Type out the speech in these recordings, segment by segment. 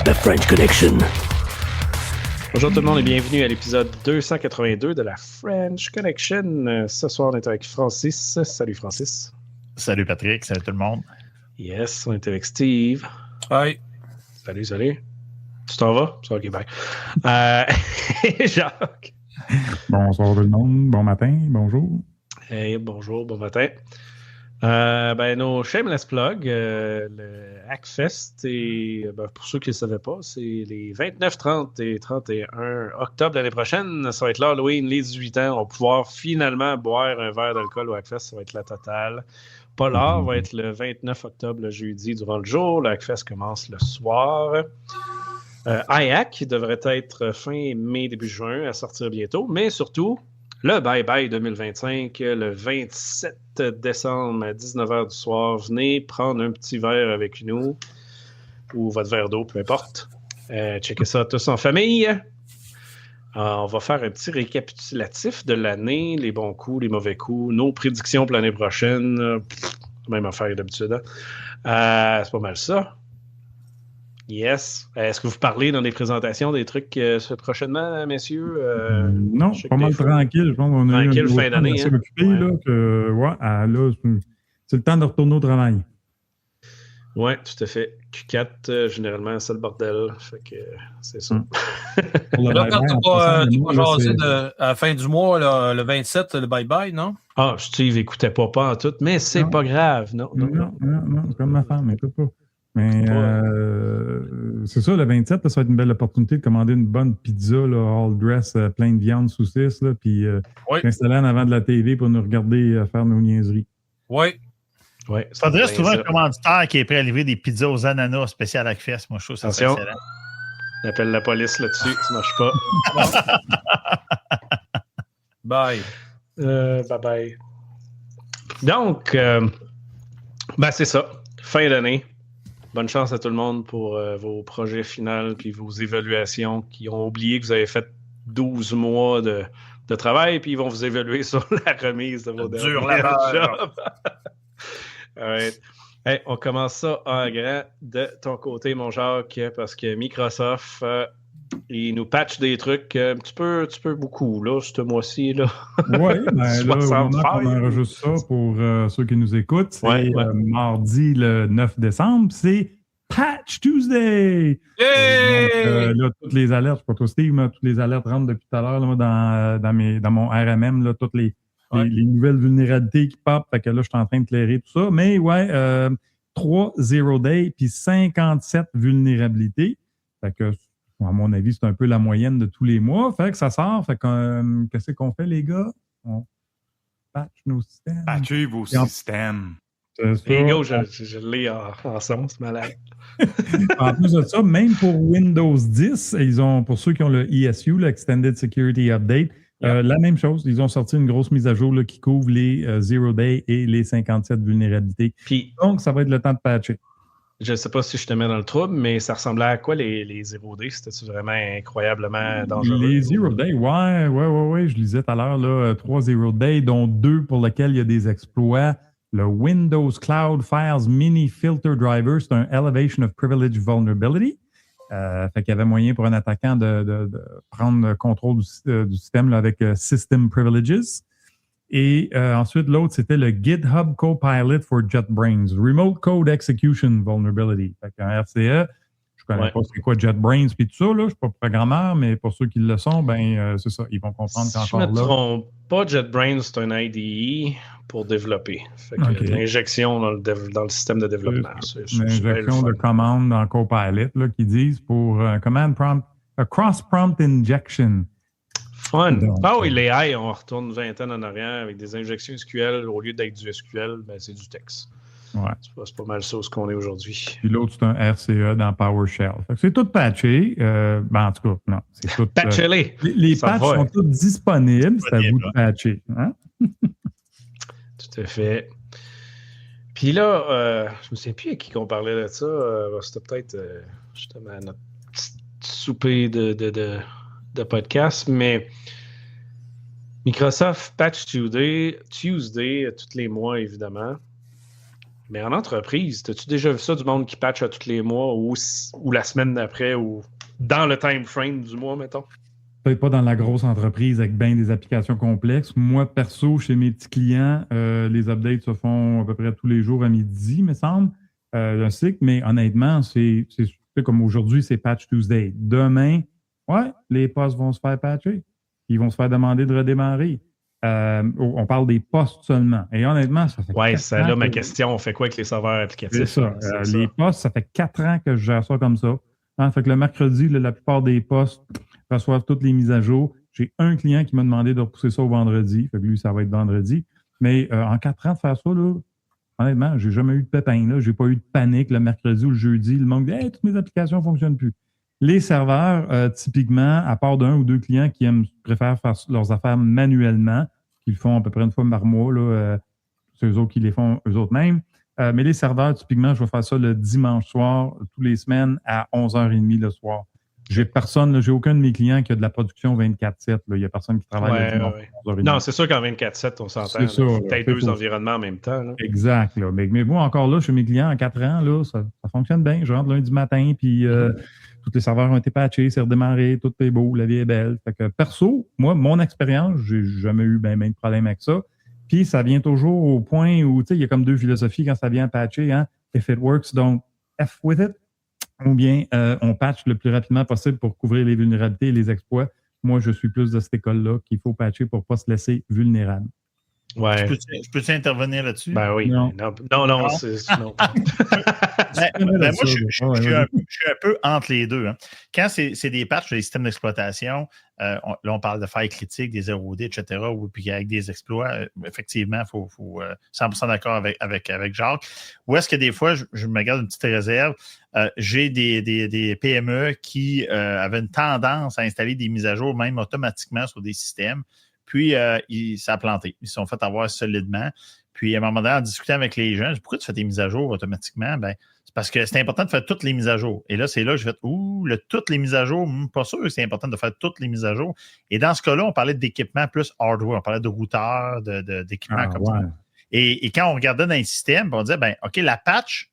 The French Connection. Bonjour tout le monde et bienvenue à l'épisode 282 de la French Connection. Ce soir, on est avec Francis. Salut Francis. Salut Patrick, salut tout le monde. Yes, on est avec Steve. Hi. Salut. Tu t'en vas? Ok, bye. Jacques. Bonsoir tout le monde, bon matin, bonjour. Hey, bonjour, bon matin. Nos shameless plug, le Hackfest, et pour ceux qui ne le savaient pas, c'est les 29, 30 et 31 octobre l'année prochaine. Ça va être l'Halloween, les 18 ans. On va pouvoir finalement boire un verre d'alcool au Hackfest. Ça va être la totale. Polar va être le 29 octobre, le jeudi, durant le jour. Le Hackfest commence le soir. IAC devrait être fin mai, début juin, à sortir bientôt. Mais surtout, le Bye Bye 2025, le 27 décembre à 19h du soir. Venez prendre un petit verre avec nous ou votre verre d'eau, peu importe. Checkez ça tous en famille. On va faire un petit récapitulatif de l'année, les bons coups, les mauvais coups, nos prédictions pour l'année prochaine. Même affaire d'habitude. C'est pas mal ça. Yes. Est-ce que vous parlez dans les présentations des trucs prochainement, messieurs? Non, pas mal tranquille. Je pense qu'on a tranquille, fin d'année. Assez occupé, là, là, c'est le temps de retourner au travail. Oui, tout à fait. Q4, généralement, c'est le bordel. Fait que c'est ça. Là, quand tu vas jaser à la fin du mois, là, le 27, le bye-bye, non? Ah, Steve écoutait pas en tout, mais c'est pas grave. Non, c'est comme ma femme, écoute pas. Mais c'est ça, le 27, là, ça va être une belle opportunité de commander une bonne pizza, là, all dress, plein de viande, saucisses, là, puis s'installer en avant de la TV pour nous regarder faire nos niaiseries. Oui. Ouais, il faudrait trouver un commanditaire qui est prêt à livrer des pizzas aux ananas spéciales Hackfest. Moi, je trouve ça excellent. On appelle la police là-dessus, ça marche pas. Bye. Bye. Donc, c'est ça. Fin d'année. Bonne chance à tout le monde pour vos projets finaux puis vos évaluations qui ont oublié que vous avez fait 12 mois de travail puis ils vont vous évaluer sur la remise de vos derniers jobs. Right. Hey, on commence ça en grand de ton côté, mon Jacques, parce que Microsoft, ils nous patchent des trucs un petit peu beaucoup, là, ce mois-ci. Là. Oui, là, au moment qu'on enregistre ça, pour ceux qui nous écoutent, c'est mardi le 9 décembre, c'est Patch Tuesday! Hey! Donc, là, toutes les alertes, je sais pas toi, Steve, mais toutes les alertes rentrent depuis tout à l'heure là, dans mon RMM, là, toutes les nouvelles vulnérabilités qui pop, fait que là, je suis en train de clairer tout ça. Mais 3 Zero Day puis 57 vulnérabilités. Fait que, à mon avis, c'est un peu la moyenne de tous les mois. Fait que ça sort. Fait que, qu'est-ce qu'on fait, les gars? On patch nos systèmes. Patchez vos systèmes. Les gars, je l'ai en son, c'est malade. En plus de ça, même pour Windows 10, ils ont, pour ceux qui ont le ESU, l'Extended Security Update, la même chose. Ils ont sorti une grosse mise à jour là, qui couvre les Zero Day et les 57 vulnérabilités. Puis, donc, ça va être le temps de patcher. Je ne sais pas si je te mets dans le trouble, mais ça ressemblait à quoi les Zero Day? C'était-tu vraiment incroyablement dangereux? Les Zero Day, ouais. Je lisais tout à l'heure, là, 3 Zero Day, dont 2 pour lesquels il y a des exploits. Le Windows Cloud Files Mini Filter Driver, c'est un Elevation of Privilege Vulnerability. Fait qu'il y avait moyen pour un attaquant de prendre le contrôle du système là, avec System Privileges. Et ensuite, l'autre, c'était le GitHub Copilot for JetBrains, Remote Code Execution Vulnerability. Fait qu'un RCE, je connais pas c'est quoi JetBrains puis tout ça, là, je suis pas programmeur, mais pour ceux qui le sont, c'est ça, ils vont comprendre qu'encore là. Je ne me trompe pas, JetBrains, c'est un IDE pour développer. Fait que l'injection dans le système de développement. Une injection de commandes dans Copilot là, qui disent pour command prompt, cross-prompt injection. Fun. Les AI, on retourne 20 ans en arrière avec des injections SQL. Au lieu d'être du SQL, c'est du texte. Ouais. C'est pas mal ça ce qu'on est aujourd'hui. Puis l'autre, c'est un RCE dans PowerShell. Fait que c'est tout patché. En tout cas, non. C'est tout. Patchez-les. Les patchs sont tous disponibles. C'est à vous de patcher. Hein? Tout à fait. Puis là, je me souviens plus à qui on parlait de ça. C'était peut-être justement notre petit souper de podcast, mais Microsoft Patch Tuesday tous les mois, évidemment. Mais en entreprise, as-tu déjà vu ça du monde qui patch à tous les mois ou la semaine d'après ou dans le time frame du mois, mettons? Peut-être pas dans la grosse entreprise avec bien des applications complexes. Moi, perso, chez mes petits clients, les updates se font à peu près tous les jours à midi, me semble, un cycle. Mais honnêtement, c'est comme aujourd'hui, c'est Patch Tuesday. Demain, ouais, les postes vont se faire patcher. Ils vont se faire demander de redémarrer. On parle des postes seulement. Et honnêtement, ça fait. Ouais, c'est là ma question. On fait quoi avec les serveurs applicatifs? C'est ça. Les postes, ça fait 4 ans que je gère ça comme ça. Hein, fait que le mercredi, la plupart des postes reçoivent toutes les mises à jour. J'ai un client qui m'a demandé de repousser ça au vendredi. Fait que lui, ça va être vendredi. Mais en 4 ans de faire ça, là, honnêtement, j'ai jamais eu de pépin. Là. J'ai pas eu de panique le mercredi ou le jeudi. Le monde dit hey, toutes mes applications ne fonctionnent plus. Les serveurs, typiquement, à part d'un ou deux clients qui préfèrent faire leurs affaires manuellement, qu'ils le font à peu près une fois par mois, là, c'est eux autres qui les font eux autres mêmes. Mais les serveurs, typiquement, je vais faire ça le dimanche soir, tous les semaines, à 11h30 le soir. J'ai aucun de mes clients qui a de la production 24/7. Il n'y a personne qui travaille le dimanche à 11h30. Non, c'est sûr qu'en 24/7, on s'entend. C'est ça. Peut-être deux environnements en même temps. Là. Exact. Là. Mais moi, encore là, chez mes clients, en 4 ans, là, ça fonctionne bien. Je rentre lundi matin, puis tous les serveurs ont été patchés, c'est redémarré, tout est beau, la vie est belle. Fait que perso, moi, mon expérience, j'ai jamais eu ben de problème avec ça. Puis ça vient toujours au point où, tu sais, il y a comme deux philosophies quand ça vient à patcher. Hein? If it works, don't F with it. Ou bien on patch le plus rapidement possible pour couvrir les vulnérabilités et les exploits. Moi, je suis plus de cette école-là qu'il faut patcher pour ne pas se laisser vulnérable. Ouais. Je peux-tu intervenir là-dessus? Ben oui. Non, non. moi, je suis un peu entre les deux. Hein. Quand c'est des patchs des systèmes d'exploitation, là, on parle de failles critiques, des 0D, etc., ou puis avec des exploits, effectivement, il faut 100% d'accord avec Jacques. Ou est-ce que des fois, je me garde une petite réserve, j'ai des PME qui avaient une tendance à installer des mises à jour, même automatiquement sur des systèmes. Puis, ça a planté. Ils se sont fait avoir solidement. Puis, à un moment donné, en discutant avec les gens, je dis, pourquoi tu fais tes mises à jour automatiquement? Ben, c'est parce que c'est important de faire toutes les mises à jour. Et là, c'est là que je fais, toutes les mises à jour, pas sûr que c'est important de faire toutes les mises à jour. Et dans ce cas-là, on parlait d'équipement plus hardware. On parlait de routeurs, d'équipements comme ça. Et quand on regardait dans les systèmes, on disait, ben, OK, la patch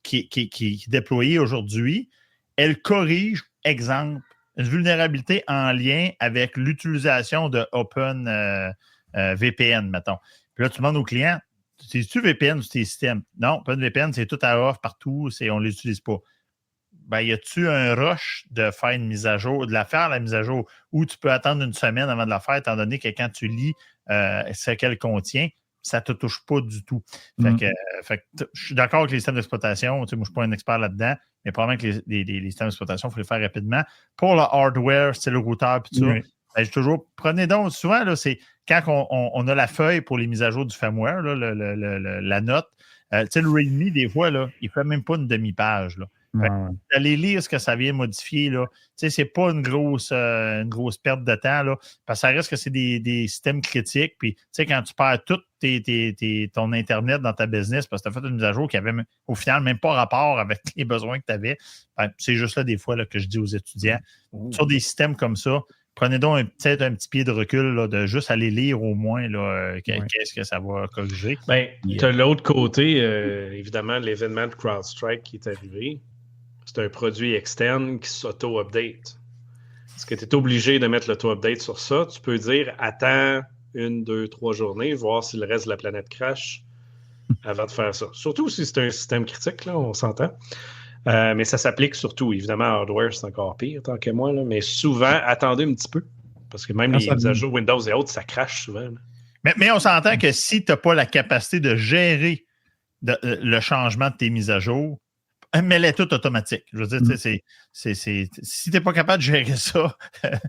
qui est déployée aujourd'hui, elle corrige, exemple, une vulnérabilité en lien avec l'utilisation de Open VPN, mettons. Puis là, tu demandes aux clients, c'est-tu VPN sur tes systèmes? Non, pas de VPN, c'est tout à off partout, on ne l'utilise pas. Ben, y a-tu un rush de faire une mise à jour, de la faire, la mise à jour, ou tu peux attendre une semaine avant de la faire, étant donné que quand tu lis ce qu'elle contient, ça ne te touche pas du tout. Fait que je suis d'accord avec les systèmes d'exploitation. Moi, je ne suis pas un expert là-dedans, mais probablement que les systèmes d'exploitation, il faut les faire rapidement. Pour le hardware, c'est le routeur et tout ça, ben, j'ai toujours... Prenez donc, souvent, là, c'est quand on a la feuille pour les mises à jour du firmware, là, la note, tu sais, le README, des fois, là, il ne fait même pas une demi-page. Là. Allez lire ce que ça vient modifier, là. Tu sais, c'est pas une grosse perte de temps, là, parce que ça reste que c'est des systèmes critiques. Puis, tu sais, quand tu perds tout ton Internet dans ta business parce que tu as fait une mise à jour qui avait, au final, même pas rapport avec les besoins que tu avais, ben, c'est juste là, des fois, là, que je dis aux étudiants, sur des systèmes comme ça, prenez donc peut-être un petit pied de recul, là, de juste aller lire au moins là, qu'est-ce que ça va corriger. Ben, tu as l'autre côté, évidemment, l'événement de CrowdStrike qui est arrivé. C'est un produit externe qui s'auto-update. Est-ce que tu es obligé de mettre l'auto-update sur ça? Tu peux dire attends 1, 2, 3 journées, voir si le reste de la planète crash avant de faire ça. Surtout si c'est un système critique, là, on s'entend. Mais ça s'applique surtout. Évidemment, hardware, c'est encore pire, tant que moi. Là. Mais souvent, attendez un petit peu. Parce que même les mises à jour Windows et autres, ça crache souvent. Mais on s'entend que si tu n'as pas la capacité de gérer le changement de tes mises à jour, mets-les toutes automatiques. Je veux dire, si tu n'es pas capable de gérer ça,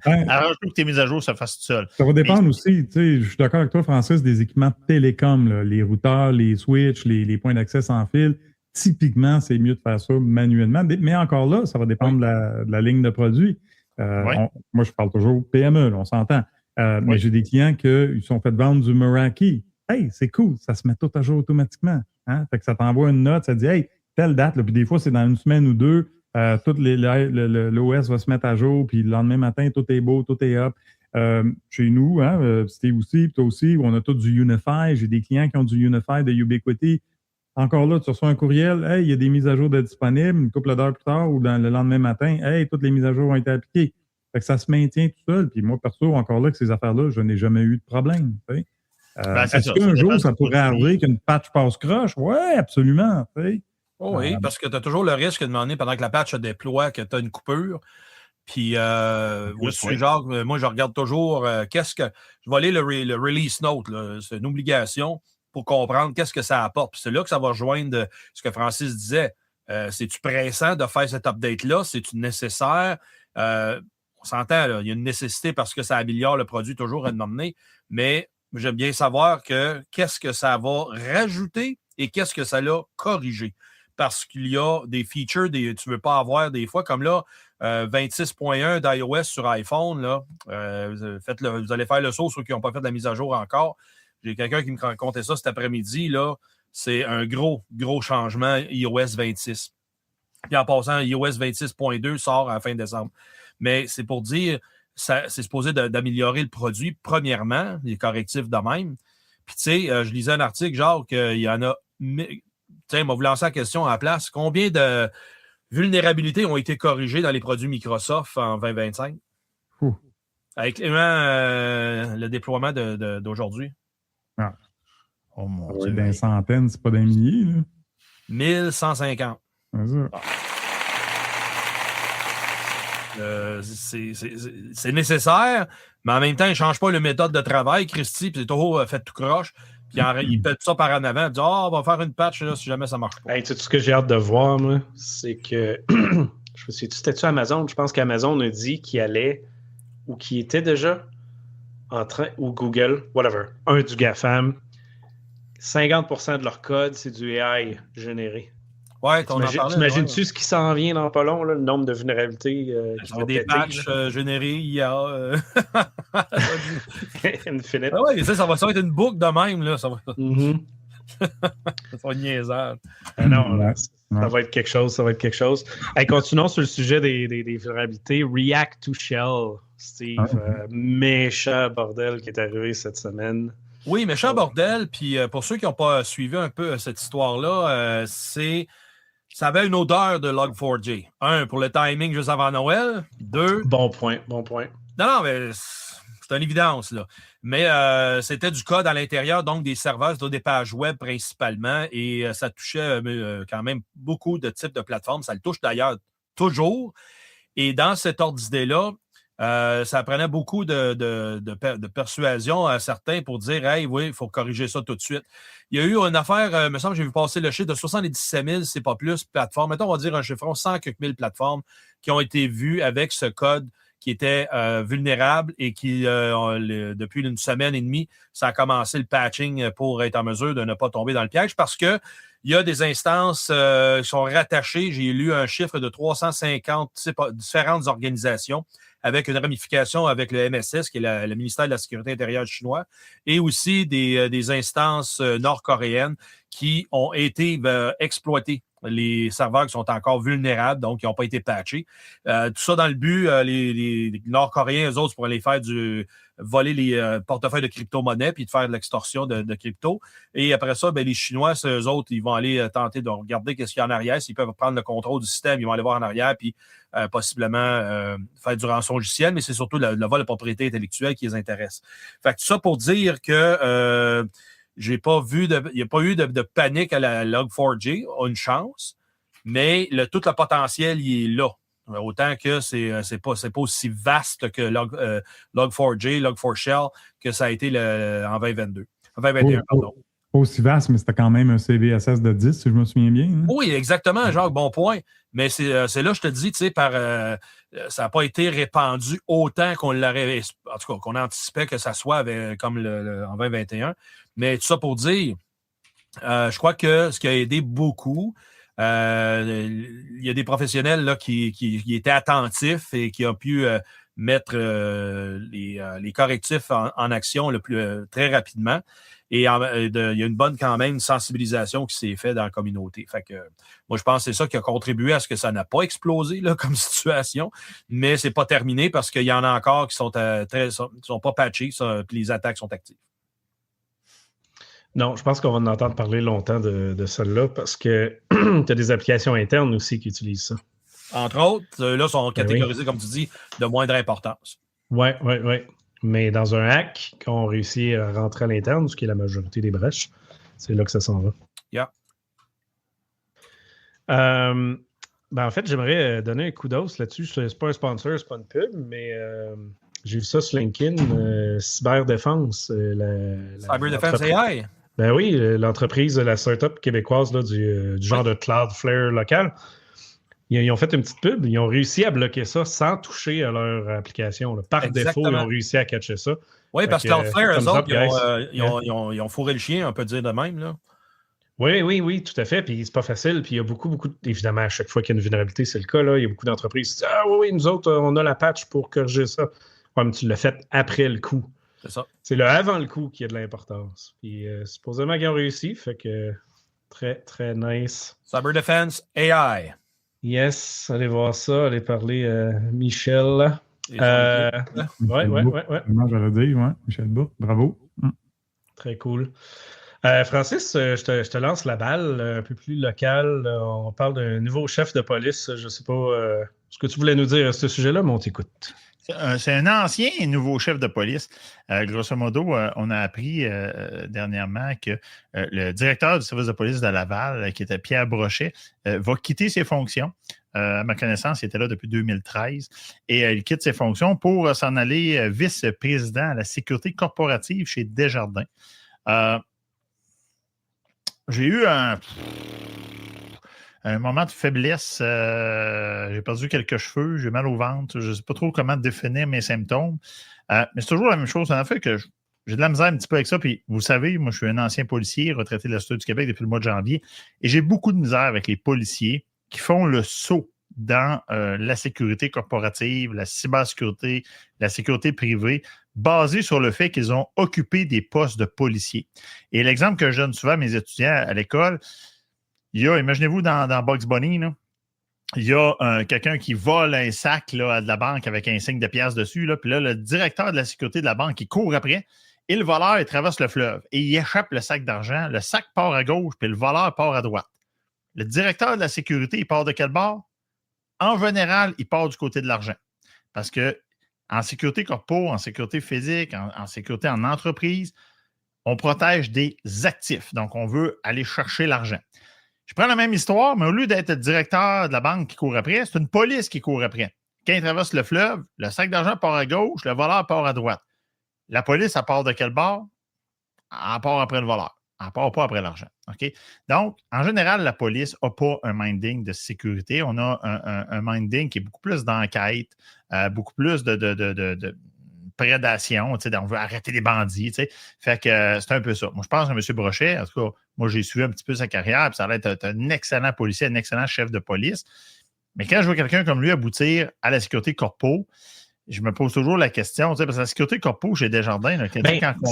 arrange-toi que tes mises à jour se fassent tout seul. Ça va dépendre aussi, je suis d'accord avec toi, Francis, des équipements télécom, là, les routeurs, les switches, les points d'accès sans fil. Typiquement, c'est mieux de faire ça manuellement. Mais encore là, ça va dépendre de la ligne de produits. Moi, je parle toujours PME, là, on s'entend. Mais j'ai des clients qui sont fait vendre du Meraki. Hey, c'est cool, ça se met tout à jour automatiquement. Hein? Fait que ça t'envoie une note, ça dit hey, telle date, là, puis des fois, c'est dans une semaine ou deux, l'OS va se mettre à jour, puis le lendemain matin, tout est beau, tout est up. Chez nous, Steve aussi, puis toi aussi, on a tout du Unify. J'ai des clients qui ont du Unify de Ubiquiti. Encore là, tu reçois un courriel, hey, il y a des mises à jour de disponibles, une couple d'heures plus tard ou le lendemain matin, hey, toutes les mises à jour ont été appliquées. Fait que ça se maintient tout seul. Puis moi, perso, encore là, avec ces affaires-là, je n'ai jamais eu de problème. Est-ce qu'un jour, ça pourrait arriver qu'une patch passe croche? Oui, absolument. Oui, parce que tu as toujours le risque de demander pendant que la patch se déploie que tu as une coupure. Puis, aussi, genre, moi, je regarde toujours je vais aller le release note, là, c'est une obligation pour comprendre qu'est-ce que ça apporte. Puis c'est là que ça va rejoindre ce que Francis disait. C'est-tu pressant de faire cet update-là? C'est-tu nécessaire? On s'entend, là, il y a une nécessité parce que ça améliore le produit toujours à un moment donné, mais j'aime bien savoir qu'est-ce que ça va rajouter et qu'est-ce que ça l'a corrigé. Parce qu'il y a des features tu ne veux pas avoir des fois, comme là, 26.1 d'iOS sur iPhone, là, vous allez faire le saut, ceux qui n'ont pas fait de la mise à jour encore. J'ai quelqu'un qui me racontait ça cet après-midi, là. C'est un gros changement iOS 26. Puis en passant, iOS 26.2 sort à la fin décembre. Mais c'est pour dire, c'est supposé d'améliorer le produit, premièrement, les correctifs de même. Puis tu sais, je lisais un article, genre, qu'il y en a... Tiens, on va vous lancer la question à la place. Combien de vulnérabilités ont été corrigées dans les produits Microsoft en 2025? Avec le déploiement d'aujourd'hui. Ah. Oh mon Dieu. Dans des centaines, c'est pas des milliers. Là. 1150. C'est nécessaire, mais en même temps, il ne change pas le méthode de travail, Christy, puis c'est toujours fait tout croche. Puis il pète ça par en avant, il dit on va faire une patch là, si jamais ça ne marche pas. Hey, tu sais, ce que j'ai hâte de voir, moi, c'est que je me suis dit, c'était-tu Amazon? Je pense qu'Amazon a dit qu'il allait, ou qu'il était déjà en train, ou Google, whatever, un du GAFAM, 50% de leur code, c'est du AI généré. Ouais, t'imagines-tu ce qui s'en vient dans pas long, là, le nombre de vulnérabilités qui vont des patchs générés IA. Infinite. Ah ouais, ça va être une boucle de même, là. Ça va, ça va être niaiseur. Non, ça va être quelque chose, Hey, continuons sur le sujet des vulnérabilités. React to Shell, Steve. Méchant bordel qui est arrivé cette semaine. Oui, méchant bordel. Puis pour ceux qui n'ont pas suivi un peu cette histoire-là, ça avait une odeur de Log4j. Un, pour le timing juste avant Noël. Deux... Bon point. Non, mais c'est une évidence, là. Mais c'était du code à l'intérieur, donc des serveurs, des pages web principalement, et ça touchait quand même beaucoup de types de plateformes. Ça le touche d'ailleurs toujours. Et dans cet ordre d'idée-là, ça prenait beaucoup de persuasion à certains pour dire « Hey, oui, il faut corriger ça tout de suite ». Il y a eu une affaire, il me semble que j'ai vu passer le chiffre de 77 000, c'est pas plus, plateformes. Mettons, on va dire un chiffron, 100 quelques mille plateformes qui ont été vues avec ce code qui était vulnérable et qui, depuis une semaine et demie, ça a commencé le patching pour être en mesure de ne pas tomber dans le piège parce que il y a des instances qui sont rattachées. J'ai lu un chiffre de 350 différentes organisations avec une ramification avec le MSS, qui est le ministère de la Sécurité intérieure chinois, et aussi des instances nord-coréennes qui ont été exploitées. Les serveurs qui sont encore vulnérables, donc qui n'ont pas été patchés. Tout ça dans le but, les Nord-Coréens, eux autres, pourraient les faire voler les portefeuilles de crypto-monnaie puis de faire de l'extorsion de crypto. Et après ça, les Chinois, eux autres, ils vont aller tenter de regarder qu'est-ce qu'il y a en arrière. S'ils peuvent prendre le contrôle du système, ils vont aller voir en arrière puis possiblement faire du rançon logiciel, mais c'est surtout le vol de propriété intellectuelle qui les intéresse. Fait que tout ça pour dire que il n'y a pas eu de panique à la Log4j, une chance, mais tout le potentiel, il est là. Autant que c'est pas aussi vaste que Log4j, Log4Shell, que ça a été en 2021, pardon. Pas aussi vaste, mais c'était quand même un CVSS de 10, si je me souviens bien. Hein? Oui, exactement, Jacques, bon point. Mais c'est là, je te dis, tu sais, ça n'a pas été répandu autant qu'on l'aurait, en tout cas, qu'on anticipait que ça soit comme en 2021. Mais tout ça pour dire, je crois que ce qui a aidé beaucoup, il y a des professionnels là, qui étaient attentifs et qui ont pu mettre les correctifs en action très rapidement. Et il y a une bonne quand même sensibilisation qui s'est faite dans la communauté. Fait que moi, je pense que c'est ça qui a contribué à ce que ça n'a pas explosé là, comme situation. Mais c'est pas terminé parce qu'il y en a encore qui sont pas patchés, puis les attaques sont actives. Non, je pense qu'on va en entendre parler longtemps de celle-là parce que tu as des applications internes aussi qui utilisent ça. Entre autres, là, sont Ben oui. catégorisés, comme tu dis, de moindre importance. Oui. Mais dans un hack, quand on réussit à rentrer à l'interne, ce qui est la majorité des brèches, c'est là que ça s'en va. Yeah. En fait, j'aimerais donner un coup d'os là-dessus. C'est pas un sponsor, c'est pas une pub, mais j'ai vu ça sur LinkedIn, Cyberdéfense. Cyber Defense AI? Ben oui, l'entreprise, la startup québécoise là, du genre de Cloudflare local. Ils ont fait une petite pub, ils ont réussi à bloquer ça sans toucher à leur application. Là. Par Exactement. défaut, ils ont réussi à catcher ça. Oui, parce que Cloudflare, eux autres, guys. ils ont fourré le chien, on peut dire de même. Là. Oui, tout à fait. Puis c'est pas facile. Puis il y a beaucoup, évidemment, à chaque fois qu'il y a une vulnérabilité, c'est le cas. Là. Il y a beaucoup d'entreprises qui disent ah oui, nous autres, on a la patch pour corriger ça. Ouais, mais tu l'as fait après le coup. C'est ça. C'est le avant le coup qui a de l'importance. Puis supposément qu'ils ont réussi. Fait que très, très nice. Cyber Defense AI. Yes, allez voir ça, allez parler à Michel. Ouais. J'allais dire, ouais. Michel Bourque, bravo. Très cool. Francis, je te lance la balle un peu plus locale. On parle d'un nouveau chef de police. Je ne sais pas ce que tu voulais nous dire à ce sujet-là, mais on t'écoute. C'est un ancien et nouveau chef de police. Grosso modo, on a appris dernièrement que le directeur du service de police de Laval, qui était Pierre Brochet, va quitter ses fonctions. À ma connaissance, il était là depuis 2013 et il quitte ses fonctions pour s'en aller vice-président à la sécurité corporative chez Desjardins. J'ai eu un moment de faiblesse. J'ai perdu quelques cheveux, j'ai mal au ventre. Je ne sais pas trop comment définir mes symptômes. Mais c'est toujours la même chose. Ça en fait que j'ai de la misère un petit peu avec ça. Puis, vous savez, moi, je suis un ancien policier retraité de la Sûreté du Québec depuis le mois de janvier. Et j'ai beaucoup de misère avec les policiers qui font le saut dans la sécurité corporative, la cybersécurité, la sécurité privée, basé sur le fait qu'ils ont occupé des postes de policiers. Et l'exemple que je donne souvent à mes étudiants à l'école, il y a, imaginez-vous dans Bugs Bunny, là, il y a quelqu'un qui vole un sac là, de la banque avec un signe de pièce dessus. Là, puis là, le directeur de la sécurité de la banque, il court après. Et le voleur, il traverse le fleuve. Et il échappe le sac d'argent. Le sac part à gauche, puis le voleur part à droite. Le directeur de la sécurité, il part de quel bord? En général, il part du côté de l'argent. Parce que en sécurité corpo, en sécurité physique, en sécurité en entreprise, on protège des actifs. Donc, on veut aller chercher l'argent. Je prends la même histoire, mais au lieu d'être le directeur de la banque qui court après, c'est une police qui court après. Quand il traverse le fleuve, le sac d'argent part à gauche, le voleur part à droite. La police, elle part de quel bord? Elle part après le voleur. Elle ne part pas après l'argent. Okay? Donc, en général, la police n'a pas un minding de sécurité. On a un minding qui est beaucoup plus d'enquête, beaucoup plus de prédation. On veut arrêter les bandits. Fait que c'est un peu ça. Moi, je pense à M. Brochet. En tout cas, moi, j'ai suivi un petit peu sa carrière. Puis ça allait être un excellent policier, un excellent chef de police. Mais quand je vois quelqu'un comme lui aboutir à la sécurité corpo, je me pose toujours la question, parce que la sécurité corpo chez Desjardins... Là,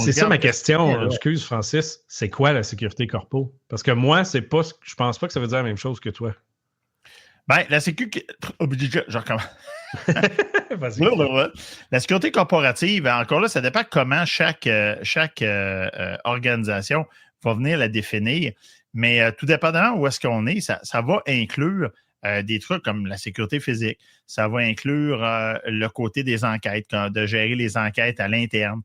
c'est ça ma question, excuse Francis, c'est quoi la sécurité corpo? Parce que moi, c'est pas, je pense pas que ça veut dire la même chose que toi. Ben, la sécurité... Je recommence. Vas-y. La sécurité corporative, encore là, ça dépend comment chaque organisation va venir la définir, mais tout dépendamment où est-ce qu'on est, ça va inclure des trucs comme la sécurité physique. Ça va inclure le côté des enquêtes, de gérer les enquêtes à l'interne.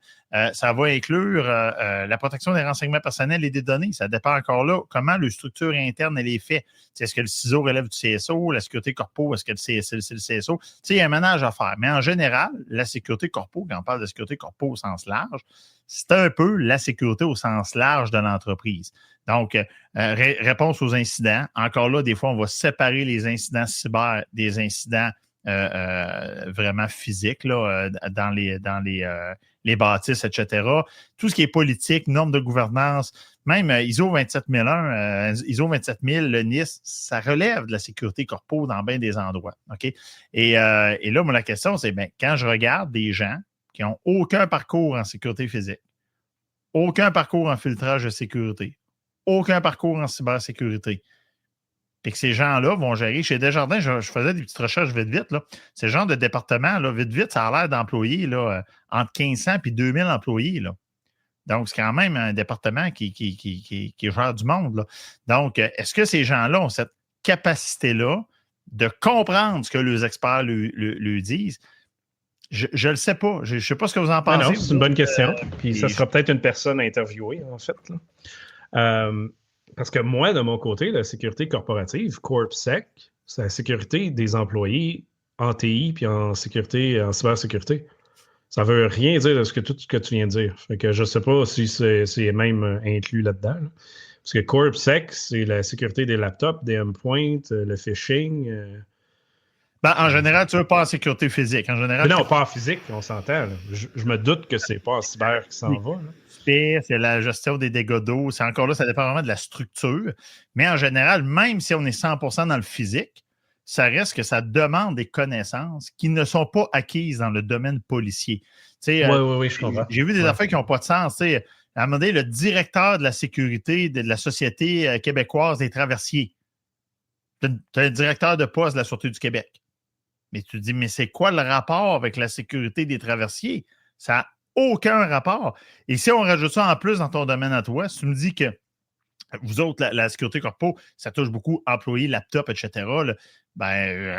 Ça va inclure la protection des renseignements personnels et des données. Ça dépend encore là comment la structure interne elle est faite. Est-ce que le CISO relève du CSO, la sécurité corpo, est-ce que c'est le CSO? Il y a un ménage à faire. Mais en général, la sécurité corpo, quand on parle de sécurité corpo au sens large, c'est un peu la sécurité au sens large de l'entreprise. Donc, réponse aux incidents. Encore là, des fois, on va séparer les incidents cyber des incidents vraiment physiques là, dans les bâtisses, etc. Tout ce qui est politique, normes de gouvernance, même ISO 27001, ISO 27000, le NIST, ça relève de la sécurité corpo dans bien des endroits. Okay? Et là, moi, la question, c'est quand je regarde des gens qui n'ont aucun parcours en sécurité physique, aucun parcours en filtrage de sécurité, aucun parcours en cybersécurité. Et que ces gens-là vont gérer. Chez Desjardins, je faisais des petites recherches vite. Là. Ces genres de départements, là, vite, ça a l'air d'employer là, entre 1500 et 2000 employés. Là. Donc, c'est quand même un département qui gère du monde, là. Donc, est-ce que ces gens-là ont cette capacité-là de comprendre ce que les experts lui disent? Je ne le sais pas. Je ne sais pas ce que vous en pensez. Non, c'est une bonne question. Puis ça sera peut-être une personne à interviewer, en fait. Parce que moi, de mon côté, la sécurité corporative, CorpSec, c'est la sécurité des employés en TI puis en sécurité, en cybersécurité. Ça ne veut rien dire de tout ce que tu viens de dire. Fait que je ne sais pas si c'est même inclus là-dedans. Là. Parce que CorpSec, c'est la sécurité des laptops, des endpoints, le phishing. En général, tu ne veux pas en sécurité physique. En général, mais non, pas en physique, on s'entend. Je me doute que c'est pas en cyber qui s'en va. Là. C'est la gestion des dégâts d'eau. C'est encore là, ça dépend vraiment de la structure. Mais en général, même si on est 100% dans le physique, ça reste que ça demande des connaissances qui ne sont pas acquises dans le domaine policier. Oui, je comprends. J'ai vu des affaires qui n'ont pas de sens. À un moment donné, le directeur de la sécurité de la Société québécoise des traversiers. Tu as le directeur de poste de la Sûreté du Québec. Mais tu te dis, mais c'est quoi le rapport avec la sécurité des traversiers? Ça n'a aucun rapport. Et si on rajoute ça en plus dans ton domaine à toi, si tu me dis que vous autres, la sécurité corpo, ça touche beaucoup employés, laptops, etc., là,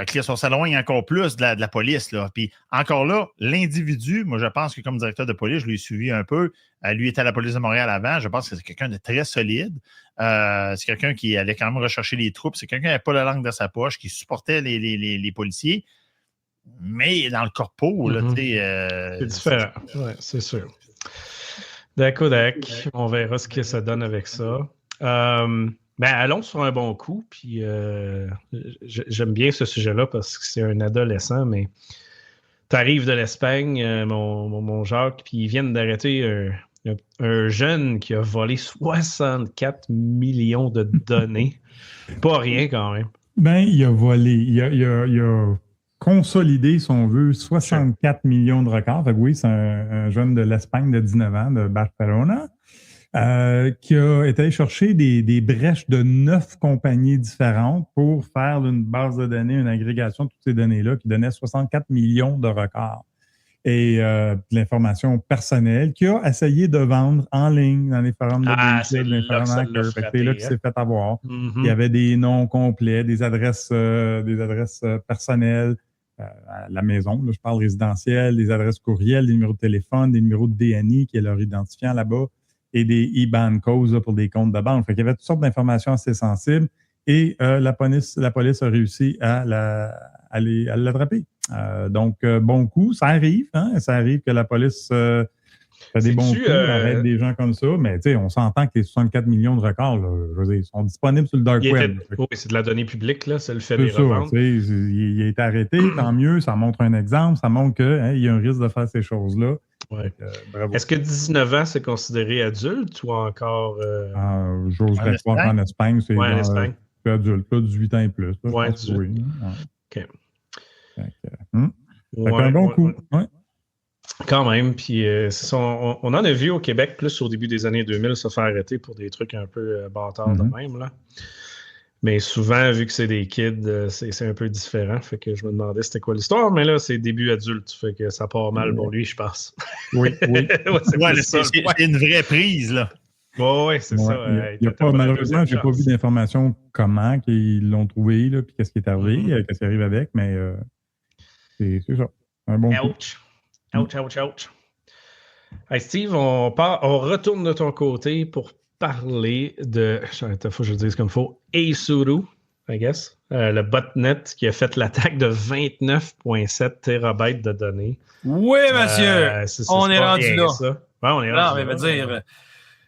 Clear sur Salon, il y a encore plus de la police. Là. Puis encore là, l'individu, moi, je pense que comme directeur de police, je l'ai suivi un peu. Lui était à la police de Montréal avant. Je pense que c'est quelqu'un de très solide. C'est quelqu'un qui allait quand même rechercher les troupes. C'est quelqu'un qui n'avait pas la langue dans sa poche, qui supportait les policiers. Mais dans le corpo, là, c'est différent. Oui, c'est sûr. D'accord. On verra ce que ça donne avec ça. Allons sur un bon coup. Puis j'aime bien ce sujet-là parce que c'est un adolescent, mais tu arrives de l'Espagne, mon Jacques, puis ils viennent d'arrêter un jeune qui a volé 64 millions de données. Pas rien quand même. Il a volé. Il a consolidé, si on veut, 64 millions de records. Fait que oui, c'est un jeune de l'Espagne de 19 ans, de Barcelona, qui a été allé chercher des brèches de 9 compagnies différentes pour faire une base de données, une agrégation de toutes ces données-là qui donnait 64 millions de records. Et de l'information personnelle qu'il a essayé de vendre en ligne dans les forums de c'est les forums hackers. C'est là qu'il s'est fait avoir. Il y avait des noms complets, des adresses personnelles à la maison. Là, je parle résidentiel, des adresses courriels, des numéros de téléphone, des numéros de DNI qui est leur identifiant là-bas et des IBAN codes là, pour des comptes de banque. Fait qu'il y avait toutes sortes d'informations assez sensibles et la police a réussi à l'attraper. Donc, bon coup, ça arrive. Hein? Ça arrive que la police fait des bons coups, arrête des gens comme ça, mais on s'entend que les 64 millions de records, là, je veux dire, sont disponibles sur le dark web. Oui, c'est de la donnée publique, là, c'est le fait des reventes. Il a été arrêté, tant mieux, ça montre un exemple, ça montre qu'il y a un risque de faire ces choses-là. Ouais. Est-ce que 19 ans, c'est considéré adulte ou encore... J'oserais croire qu'en Espagne, c'est en Espagne. Adulte, là, 18 ans et plus. Là, oui. OK. Un bon coup. Ouais. Quand même. Puis on en a vu au Québec plus au début des années 2000 se faire arrêter pour des trucs un peu bâtards de même. Là. Mais souvent, vu que c'est des kids, c'est un peu différent. Fait que je me demandais c'était quoi l'histoire. Mais là, c'est début adulte. Fait que ça part mal pour lui, je pense. Oui. c'est une vraie prise, là. Oui, c'est ça. Malheureusement, je n'ai pas vu d'informations comment ils l'ont trouvé, là, puis qu'est-ce qui est arrivé, qu'est-ce qui arrive avec, mais c'est ça. Un bon coup. Ouch. Hey Steve, on retourne de ton côté pour parler de, faut que je le dise comme il faut, Aizuru, I guess, le botnet qui a fait l'attaque de 29,7 TB de données. Oui, monsieur! On est rendu là. Ça. Ouais, on est rendu là. Mais dire,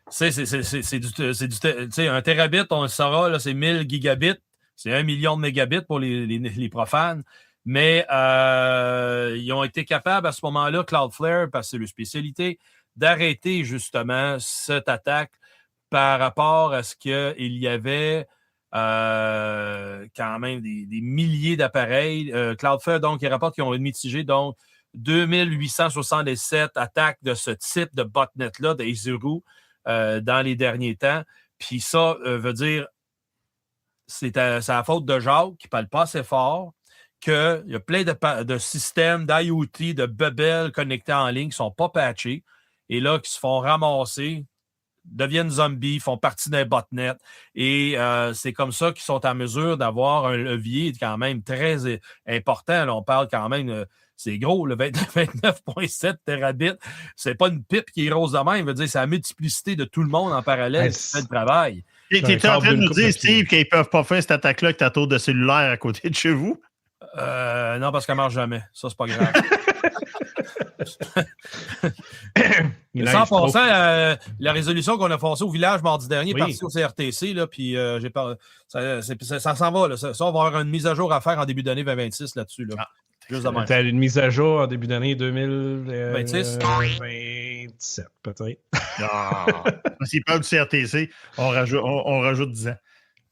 c'est un terabit, on le saura, là, c'est 1000 gigabits, c'est 1 million de mégabits pour les profanes. Mais ils ont été capables à ce moment-là, Cloudflare, parce que c'est leur spécialité, d'arrêter justement cette attaque par rapport à ce qu'il y avait quand même des milliers d'appareils. Cloudflare, donc, il rapporte qu'ils ont mitigé donc 2867 attaques de ce type de botnet-là, d'Aizuru, dans les derniers temps. Puis ça veut dire, c'est la faute de Jacques qui ne parle pas assez fort, qu'il y a plein de systèmes d'IoT, de bubbles connectés en ligne qui ne sont pas patchés. et là, qui se font ramasser, deviennent zombies, font partie d'un botnet. Et c'est comme ça qu'ils sont en mesure d'avoir un levier quand même très important. Là, on parle quand même, c'est gros, le 29,7 terabits. C'est pas une pipe qui est rose de même. Je veux dire, c'est la multiplicité de tout le monde en parallèle qui fait le travail. Tu es en train de nous dire, Steve, qu'ils ne peuvent pas faire cette attaque-là avec ta tour de cellulaire à côté de chez vous? Non, parce qu'elle ne marche jamais. Ça, c'est pas grave. 100%, la résolution qu'on a passée au village mardi dernier est partie au CRTC, là, puis ça s'en va. Là, ça, on va avoir une mise à jour à faire en début d'année 2026 là-dessus. Là. T'as une mise à jour en début d'année 2026? 27, peut-être. S'ils parlent du CRTC, on rajoute 10 ans.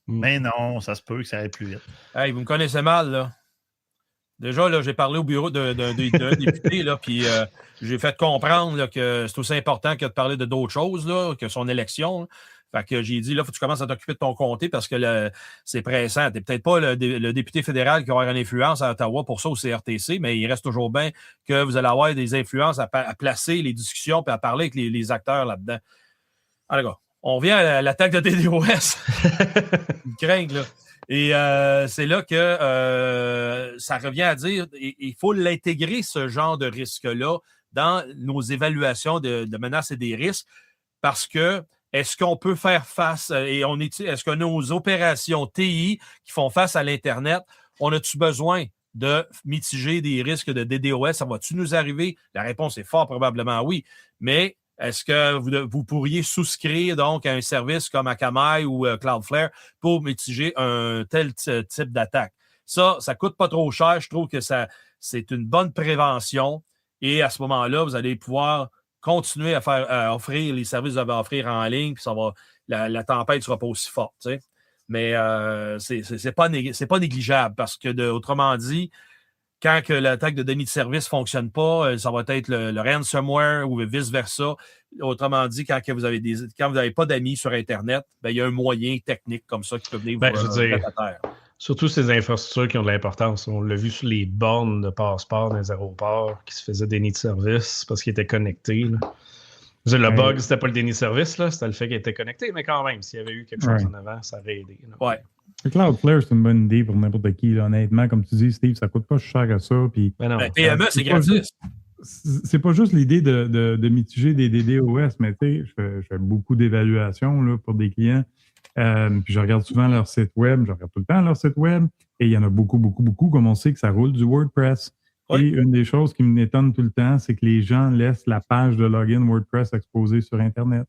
Mais non, ça se peut que ça aille plus vite. Hey, vous me connaissez mal, là. Déjà, là, j'ai parlé au bureau d'un député, là, puis j'ai fait comprendre là, que c'est aussi important que de parler de d'autres choses, là, que son élection. Là. Fait que j'ai dit, là, il faut que tu commences à t'occuper de ton comté parce que c'est pressant. Tu n'es peut-être pas le député fédéral qui va avoir une influence à Ottawa pour ça au CRTC, mais il reste toujours bien que vous allez avoir des influences à placer les discussions et à parler avec les acteurs là-dedans. Alors, on revient à l'attaque de DDoS. Une crainte, là. Et c'est là que ça revient à dire il faut l'intégrer, ce genre de risque-là, dans nos évaluations de menaces et des risques, parce que est-ce qu'on peut faire face est-ce que nos opérations TI qui font face à l'Internet, on a-tu besoin de mitiger des risques de DDoS? Ça va-tu nous arriver? La réponse est fort probablement oui, mais est-ce que vous pourriez souscrire donc à un service comme Akamai ou Cloudflare pour mitiger un tel type d'attaque? Ça coûte pas trop cher. Je trouve que c'est une bonne prévention. Et à ce moment-là, vous allez pouvoir continuer à offrir les services que vous avez à offrir en ligne, puis la tempête ne sera pas aussi forte. Tu sais. Mais c'est pas négligeable parce que, autrement dit, quand que l'attaque de déni de service ne fonctionne pas, ça va être le ransomware ou vice-versa. Autrement dit, quand vous n'avez pas d'amis sur Internet, ben, il y a un moyen technique comme ça qui peut venir vous mettre à terre. Surtout ces infrastructures qui ont de l'importance. On l'a vu sur les bornes de passeport dans les aéroports qui se faisaient déni de service parce qu'ils étaient connectés. Là. Le bug, c'était pas le déni de service, là, c'était le fait qu'il était connecté, mais quand même, s'il y avait eu quelque chose en avant, ça aurait aidé. Là. Ouais. Cloudflare, c'est une bonne idée pour n'importe qui. Là. Honnêtement, comme tu dis, Steve, ça coûte pas cher à ça. Puis, PME, c'est gratuit. C'est pas juste l'idée de mitiger des DDoS, mais tu sais, je fais beaucoup d'évaluations là, pour des clients. Puis je regarde souvent leur site web, je regarde tout le temps leur site web, et il y en a beaucoup, comme on sait que ça roule du WordPress. Oui. Et une des choses qui m'étonne tout le temps, c'est que les gens laissent la page de login WordPress exposée sur Internet.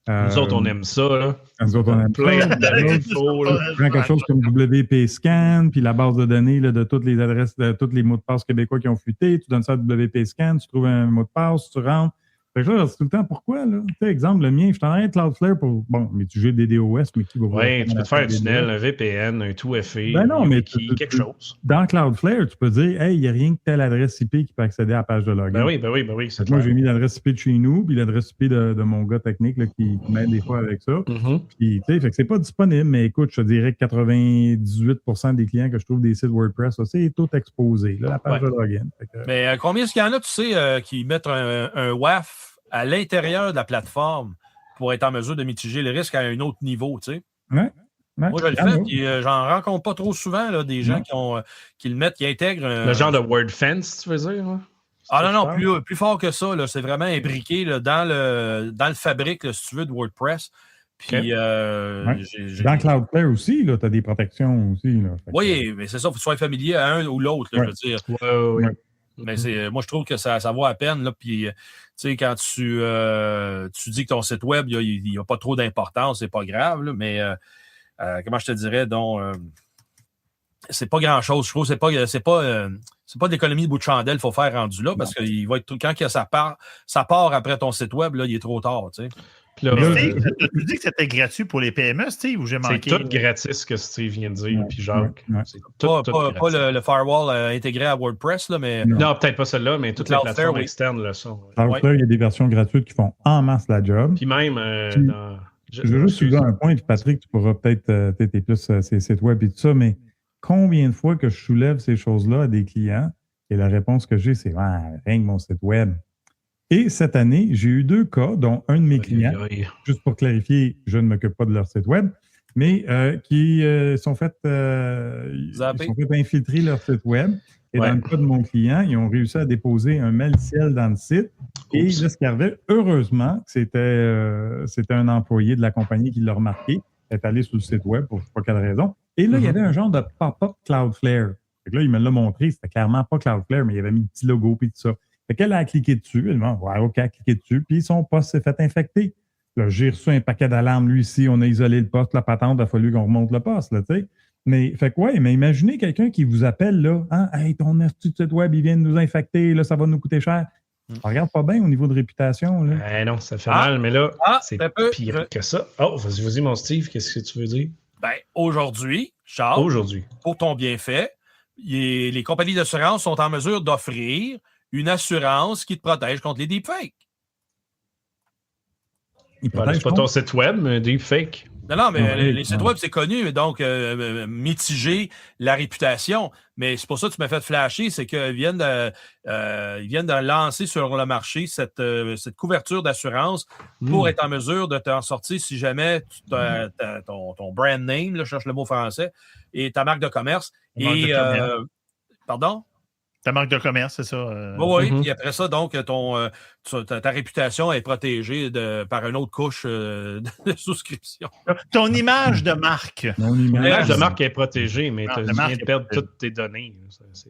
Nous autres, on aime ça. Là. Nous autres, on aime plein ça. d'infos. Prends quelque chose comme WP Scan, puis la base de données là, de toutes les adresses, de tous les mots de passe québécois qui ont fuité. Tu donnes ça à WP Scan, tu trouves un mot de passe, tu rentres. Fait que là, c'est tout le temps pourquoi, là? Tu sais, exemple, le mien, je suis en train de Cloudflare pour, mais tu joues des DDoS, mais qui va voir? Oui, tu peux te faire un tunnel, un VPN, un 2FA, ben non, mais quelque chose. Dans Cloudflare, tu peux dire, hey, il n'y a rien que telle adresse IP qui peut accéder à la page de login. Ben oui. C'est moi, j'ai mis l'adresse IP de chez nous, puis l'adresse IP de mon gars technique là, qui m'aide des fois avec ça. Mm-hmm. Puis, tu sais, fait que c'est pas disponible, mais écoute, je te dirais que 98% des clients que je trouve des sites WordPress, ça, c'est tout exposé, là, la page de login. Mais combien est-ce qu'il y en a, tu sais, qui mettent un WAF à l'intérieur de la plateforme pour être en mesure de mitiger le risque à un autre niveau, tu sais. Ouais. Moi, je le fais, puis j'en rencontre pas trop souvent, là, des gens qui le mettent, qui intègrent... le genre de WordFence, tu veux dire? Hein? Ah non, plus fort que ça, là, c'est vraiment imbriqué là, dans le fabrique, là, si tu veux, de WordPress. Puis, dans Cloudflare aussi, tu as des protections aussi. Là, oui, mais c'est ça, il faut que tu sois familier à un ou l'autre, là, je veux dire. Oui. Mais moi, je trouve que ça vaut à peine. Là, puis, tu sais, quand tu dis que ton site web, il n'y a pas trop d'importance, c'est pas grave, là, mais comment je te dirais, donc, c'est pas grand-chose. Je trouve que c'est pas d'économie de bout de chandelle qu'il faut faire rendu là, parce qu'il va être quand il y a sa part après ton site web, là, il est trop tard, tu sais. Là, tu dis que c'était gratuit pour les PME, Steve, ou j'ai manqué? C'est tout gratis ce que Steve vient de dire, puis Jacques. C'est pas le firewall intégré à WordPress, là, mais... Non, peut-être pas celle-là, mais toutes les plateformes externes le sont. Cloudflare, il y a des versions gratuites qui font en masse la job. Puis même... je veux juste soulever un point, puis Patrick, tu pourras peut-être t'es plus ces sites web et tout ça, mais combien de fois que je soulève ces choses-là à des clients, et la réponse que j'ai, c'est « rien que mon site web ». Et cette année, j'ai eu 2 cas, dont un de mes clients, juste pour clarifier, je ne m'occupe pas de leur site web, mais qui sont fait infiltrer leur site web. Et dans le cas de mon client, ils ont réussi à déposer un maliciel dans le site. Et là, ce qui arrivait, heureusement, c'était un employé de la compagnie qui l'a remarqué, est allé sur le site web pour je ne sais pas quelle raison. Et là, il y avait un genre de pop-up Cloudflare. Fait que là, il me l'a montré, c'était clairement pas Cloudflare, mais il avait mis le petit logo et tout ça. Fait qu'elle a cliqué dessus, elle m'a dit, ouais, OK, elle a cliqué dessus, puis son poste s'est fait infecter. Là, j'ai reçu un paquet d'alarmes, lui ici, on a isolé le poste, la patente, il a fallu qu'on remonte le poste, là, tu sais. Mais, fait que, ouais, mais imaginez quelqu'un qui vous appelle, là, hein, hey, ton site web, il vient de nous infecter, là, ça va nous coûter cher. On regarde pas bien au niveau de réputation, là. Non, ça fait mal, mais là, c'est pire que ça. Oh, vas-y, mon Steve, qu'est-ce que tu veux dire? Ben, aujourd'hui, Charles, pour ton bienfait, les compagnies d'assurance sont en mesure d'offrir une assurance qui te protège contre les deepfakes. C'est pas ton site web, mais deepfake. Non, mais les sites web, c'est connu, donc mitiger la réputation. Mais c'est pour ça que tu m'as fait flasher, c'est qu'ils viennent de lancer sur le marché cette couverture d'assurance pour être en mesure de t'en sortir si jamais ton brand name, là, je cherche le mot français, et ta marque de commerce. Pardon? Ta marque de commerce, c'est ça? Oui, puis après ça, donc, ta réputation est protégée par une autre couche de souscription. Ton image de marque. L'image de marque est protégée, mais tu viens de perdre toutes tes données. C'est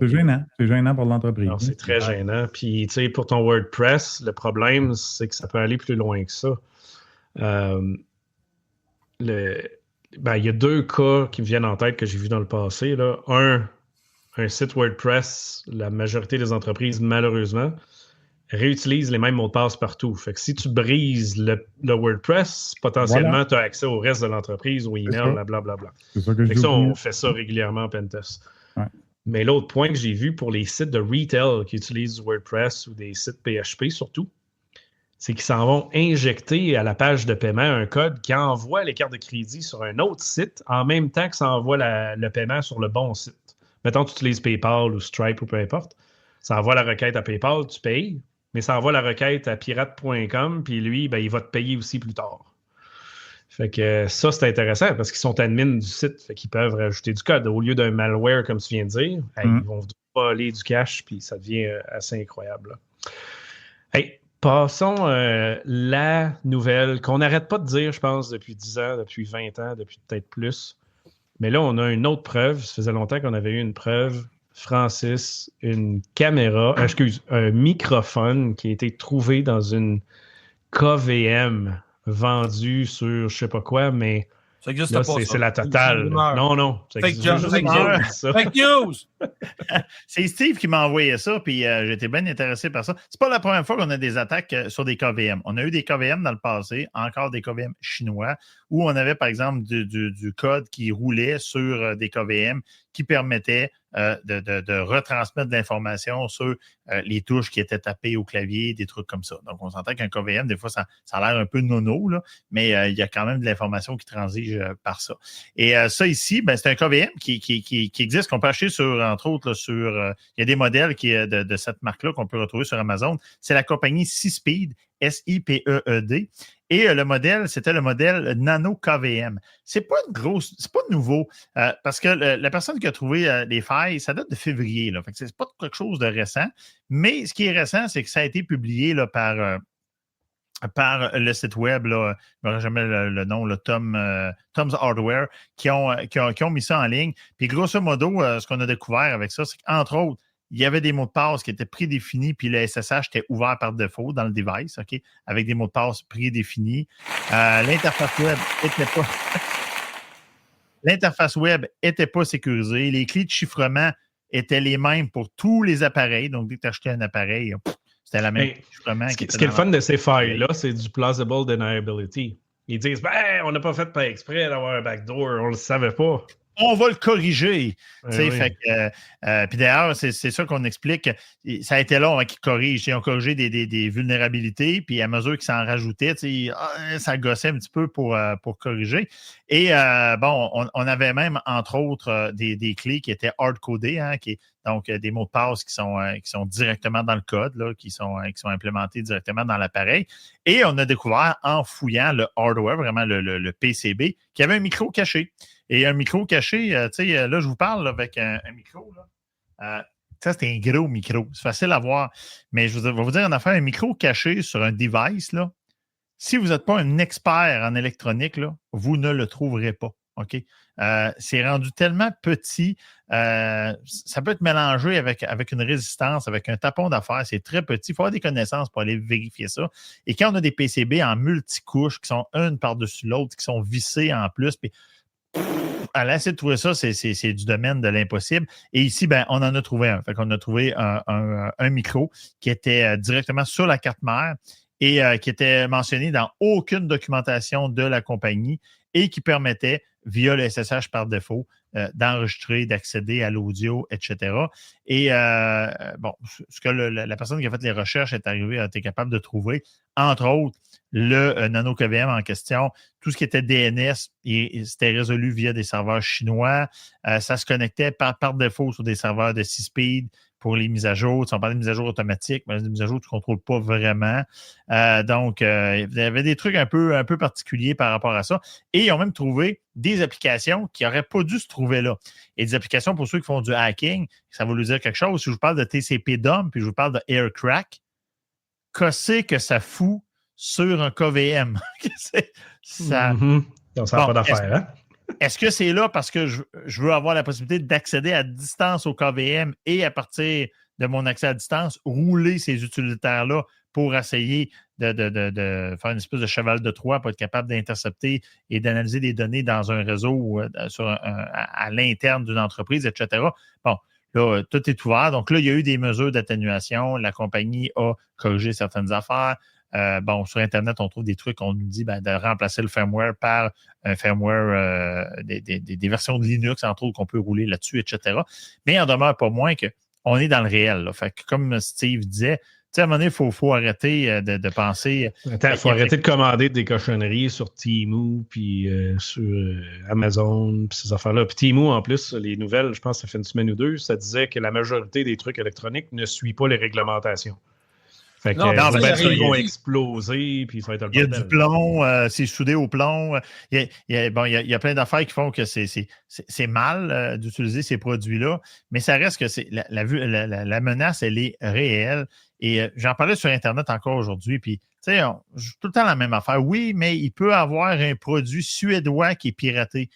gênant. C'est gênant pour l'entreprise. C'est très gênant. Puis, tu sais, pour ton WordPress, le problème, c'est que ça peut aller plus loin que ça. Il y a 2 cas qui me viennent en tête que j'ai vus dans le passé. Là. Un site WordPress, la majorité des entreprises, malheureusement, réutilisent les mêmes mots de passe partout. Fait que si tu brises le WordPress, potentiellement, tu as accès au reste de l'entreprise, au email, blablabla. C'est ça que je dis. On fait ça régulièrement en Pentest. Ouais. Mais l'autre point que j'ai vu pour les sites de retail qui utilisent WordPress ou des sites PHP surtout, c'est qu'ils s'en vont injecter à la page de paiement un code qui envoie les cartes de crédit sur un autre site en même temps que ça envoie le paiement sur le bon site. Mettons, tu utilises PayPal ou Stripe ou peu importe. Ça envoie la requête à PayPal, tu payes, mais ça envoie la requête à pirate.com, puis lui, il va te payer aussi plus tard. Fait que ça, c'est intéressant parce qu'ils sont admins du site, fait qu'ils peuvent rajouter du code. Au lieu d'un malware, comme tu viens de dire, ils vont voler du cash, puis ça devient assez incroyable. Hey, passons la nouvelle qu'on n'arrête pas de dire, je pense, depuis 10 ans, depuis 20 ans, depuis peut-être plus. Mais là, on a une autre preuve. Ça faisait longtemps qu'on avait eu une preuve. Francis, un microphone qui a été trouvé dans une KVM vendue sur je sais pas quoi, mais ça existe là, pas. C'est la totale. Non. Fake news! C'est Steve qui m'a envoyé ça, puis j'étais bien intéressé par ça. C'est pas la première fois qu'on a des attaques sur des KVM. On a eu des KVM dans le passé, encore des KVM chinois, où on avait, par exemple, du code qui roulait sur des KVM qui permettait de retransmettre de l'information sur les touches qui étaient tapées au clavier, des trucs comme ça. Donc, on s'entend qu'un KVM, des fois, ça a l'air un peu nono, là, mais il y a quand même de l'information qui transige par ça. Et ça ici, c'est un KVM qui existe, qu'on peut acheter sur, entre autres, là, il y a des modèles de cette marque-là qu'on peut retrouver sur Amazon. C'est la compagnie SeaSpeed, SIPEED. Et le modèle, c'était le modèle Nano KVM. C'est pas nouveau, parce que la personne qui a trouvé les failles, ça date de février. Là, fait que c'est pas quelque chose de récent. Mais ce qui est récent, c'est que ça a été publié là, par le site web, là, je n'aurai jamais le nom, le Tom's Hardware, qui ont mis ça en ligne. Puis grosso modo, ce qu'on a découvert avec ça, c'est qu'entre autres, il y avait des mots de passe qui étaient prédéfinis, puis le SSH était ouvert par défaut dans le device, OK, avec des mots de passe prédéfinis. L'interface web n'était pas sécurisée. Les clés de chiffrement étaient les mêmes pour tous les appareils. Donc, dès que tu achetais un appareil, c'était la même chiffrement. Ce qui est le fun de ces failles-là, c'est du plausible deniability. Ils disent, on n'a pas fait par exprès d'avoir un backdoor, on ne le savait pas. on va le corriger. Oui. Fait que, puis d'ailleurs, c'est ça qu'on explique. Ça a été long avant qu'ils corrigent. Ils ont corrigé des vulnérabilités, puis à mesure qu'ils s'en rajoutaient, ça gossait un petit peu pour corriger. Et on avait même, entre autres, des clés qui étaient hard-codées, donc des mots de passe qui sont directement dans le code, là, qui sont implémentés directement dans l'appareil. Et on a découvert, en fouillant le hardware, vraiment le PCB, qu'il y avait un micro caché. Et un micro caché, là, je vous parle là, avec un micro. Là. Ça, c'est un gros micro. C'est facile à voir. Mais je vais vous dire une affaire, un micro caché sur un device, là, si vous n'êtes pas un expert en électronique, là, vous ne le trouverez pas. OK? C'est rendu tellement petit, ça peut être mélangé avec une résistance, avec un tapon d'affaires. C'est très petit. Il faut avoir des connaissances pour aller vérifier ça. Et quand on a des PCB en multicouches qui sont une par-dessus l'autre, qui sont vissées en plus, puis à essayer de trouver ça, c'est du domaine de l'impossible. Et ici, on en a trouvé un. Fait qu'on a trouvé un micro qui était directement sur la carte mère et qui était mentionné dans aucune documentation de la compagnie et qui permettait, via le SSH par défaut, d'enregistrer, d'accéder à l'audio, etc. Et ce que la personne qui a fait les recherches a été capable de trouver, entre autres, le Nano KVM en question, tout ce qui était DNS, c'était résolu via des serveurs chinois. Ça se connectait par défaut sur des serveurs de 6-speed pour les mises à jour. On parlait de mises à jour automatiques, mais les mises à jour, tu ne contrôles pas vraiment. Donc, il y avait des trucs un peu particuliers par rapport à ça. Et ils ont même trouvé des applications qui n'auraient pas dû se trouver là. Et des applications pour ceux qui font du hacking, ça va lui dire quelque chose. Si je vous parle de TCP/DOM, puis je vous parle de AirCrack, qu'est-ce que ça fout sur un KVM? Ça Donc, ça n'a pas d'affaire, hein? Est-ce que c'est là parce que je veux avoir la possibilité d'accéder à distance au KVM et à partir de mon accès à distance, rouler ces utilitaires-là pour essayer de faire une espèce de cheval de Troie pour être capable d'intercepter et d'analyser des données dans un réseau ou à l'interne d'une entreprise, etc. Bon, là, tout est ouvert. Donc là, il y a eu des mesures d'atténuation. La compagnie a corrigé certaines affaires. Sur Internet, on trouve des trucs, on nous dit de remplacer le firmware par un firmware, des versions de Linux, entre autres, qu'on peut rouler là-dessus, etc. Mais il en demeure pas moins qu'on est dans le réel. Là. Fait que, comme Steve disait, à un moment donné, il faut arrêter de penser. Attends, il faut arrêter de commander des cochonneries sur Temu, puis sur Amazon, puis ces affaires-là. Puis Temu, en plus, les nouvelles, je pense que ça fait une semaine ou deux, ça disait que la majorité des trucs électroniques ne suit pas les réglementations. Fait que ils vont exploser, puis ça va être le bordel. Il y a du plomb, c'est soudé au plomb. Il y a plein d'affaires qui font que c'est mal d'utiliser ces produits-là, mais ça reste que la menace, elle est réelle. Et j'en parlais sur Internet encore aujourd'hui, puis tout le temps la même affaire. Oui, mais il peut y avoir un produit suédois qui est piraté.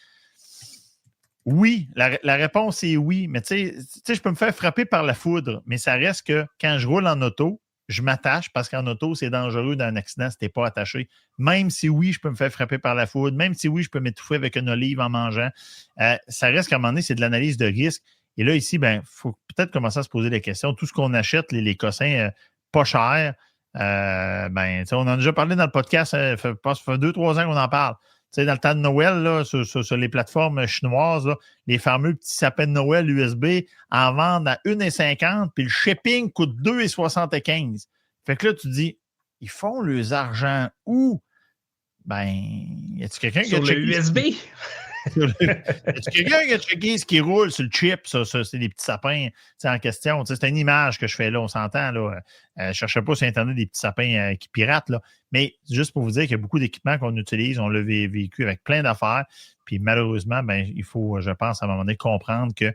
Oui, la réponse est oui, mais je peux me faire frapper par la foudre, mais ça reste que quand je roule en auto, je m'attache parce qu'en auto, c'est dangereux d'un accident si tu n'es pas attaché. Même si oui, je peux me faire frapper par la foudre, même si oui, je peux m'étouffer avec une olive en mangeant, ça reste qu'à un moment donné, c'est de l'analyse de risque. Et là, ici, il faut peut-être commencer à se poser des questions. Tout ce qu'on achète, les cossins pas chers, on en a déjà parlé dans le podcast, ça fait 2-3 ans qu'on en parle. Dans le temps de Noël, là, sur les plateformes chinoises, là, les fameux petits sapins de Noël USB en vendent à 1,50 puis le shipping coûte 2,75. Fait que là, tu dis, ils font leurs argent où? Y a-t-il quelqu'un qui a checké? Sur le USB? Y a-t-il quelqu'un qui a checké ce qui roule sur le chip? Ça, c'est des petits sapins en question. C'est une image que je fais là, on s'entend. Là. Je ne cherchais pas sur Internet des petits sapins qui piratent. Là. Mais juste pour vous dire qu'il y a beaucoup d'équipements qu'on utilise, on l'a vécu avec plein d'affaires. Puis malheureusement, il faut, je pense, à un moment donné, comprendre que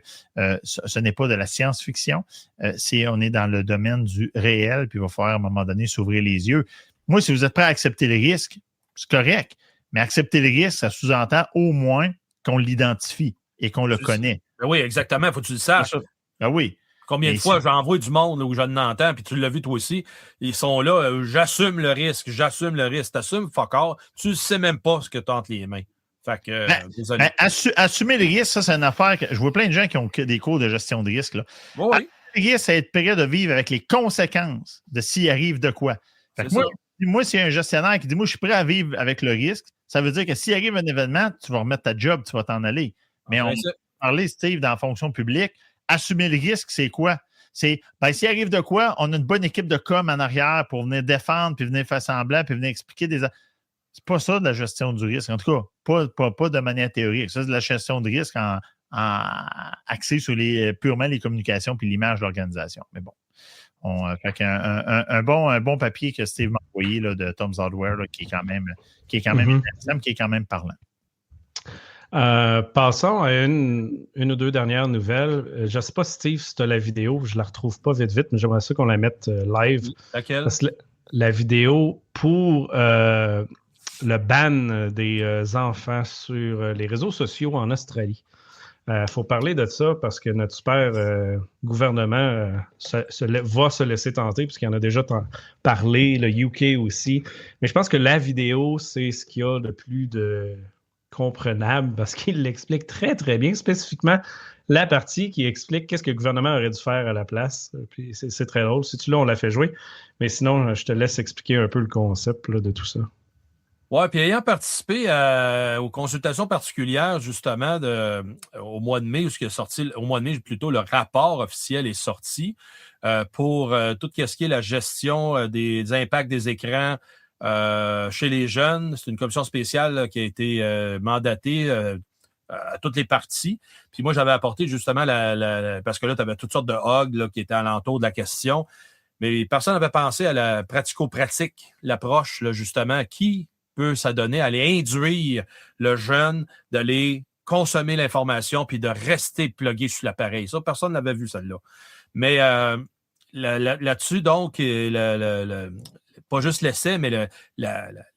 ce n'est pas de la science-fiction. On est dans le domaine du réel, puis il va falloir à un moment donné s'ouvrir les yeux. Moi, si vous êtes prêt à accepter les risques, c'est correct. Mais accepter le risque, ça sous-entend au moins qu'on l'identifie et qu'on le connaît. Oui, exactement. Il faut que tu le saches. Oui. Combien de fois j'envoie du monde où je n'entends, puis tu l'as vu toi aussi, ils sont là, j'assume le risque. T'assumes, fuck all. Tu ne sais même pas ce que tu as entre les mains. Fait que, désolé. Assumer le risque, ça, c'est une affaire que je vois plein de gens qui ont des cours de gestion de risque. Là. Oui. Assumer le risque, c'est être prêt de vivre avec les conséquences de s'il arrive de quoi. Fait que moi, s'il y a un gestionnaire qui dit, moi, je suis prêt à vivre avec le risque, ça veut dire que s'il arrive un événement, tu vas remettre ta job, tu vas t'en aller. Mais on a parlé, Steve, dans la fonction publique. Assumer le risque, c'est quoi? C'est, s'il arrive de quoi, on a une bonne équipe de com en arrière pour venir défendre, puis venir faire semblant, puis venir expliquer des... C'est pas ça de la gestion du risque. En tout cas, pas de manière théorique. Ça, c'est de la gestion de risque axée sur purement les communications puis l'image de l'organisation. Mais bon. Fait un bon papier que Steve m'a envoyé là, de Tom's Hardware là, qui est quand même intéressant, qui est quand même parlant. Passons à une ou deux dernières nouvelles. Je ne sais pas, Steve, si tu as la vidéo, je ne la retrouve pas vite, mais j'aimerais ça qu'on la mette live. Laquelle? Parce que la vidéo pour le ban des enfants sur les réseaux sociaux en Australie. Faut parler de ça parce que notre super gouvernement va se laisser tenter, puisqu'il en a déjà parlé, le UK aussi. Mais je pense que la vidéo, c'est ce qu'il y a de plus de comprenable parce qu'il l'explique très, très bien, spécifiquement la partie qui explique qu'est-ce que le gouvernement aurait dû faire à la place. Puis c'est très drôle. Si tu l'as, on l'a fait jouer. Mais sinon, je te laisse expliquer un peu le concept là, de tout ça. Oui, puis ayant participé aux consultations particulières, justement, au mois de mai, au mois de mai, plutôt, le rapport officiel est sorti pour tout ce qui est la gestion des impacts des écrans chez les jeunes. C'est une commission spéciale là, qui a été mandatée à toutes les parties. Puis moi, j'avais apporté justement parce que là, tu avais toutes sortes de hogs là, qui étaient alentour de la question. Mais personne n'avait pensé à la pratico-pratique, l'approche, là, justement, qui peut s'adonner à aller induire le jeune d'aller consommer l'information puis de rester plugué sur l'appareil. Ça, personne n'avait vu celle-là. Mais là-dessus, donc, pas juste l'essai, mais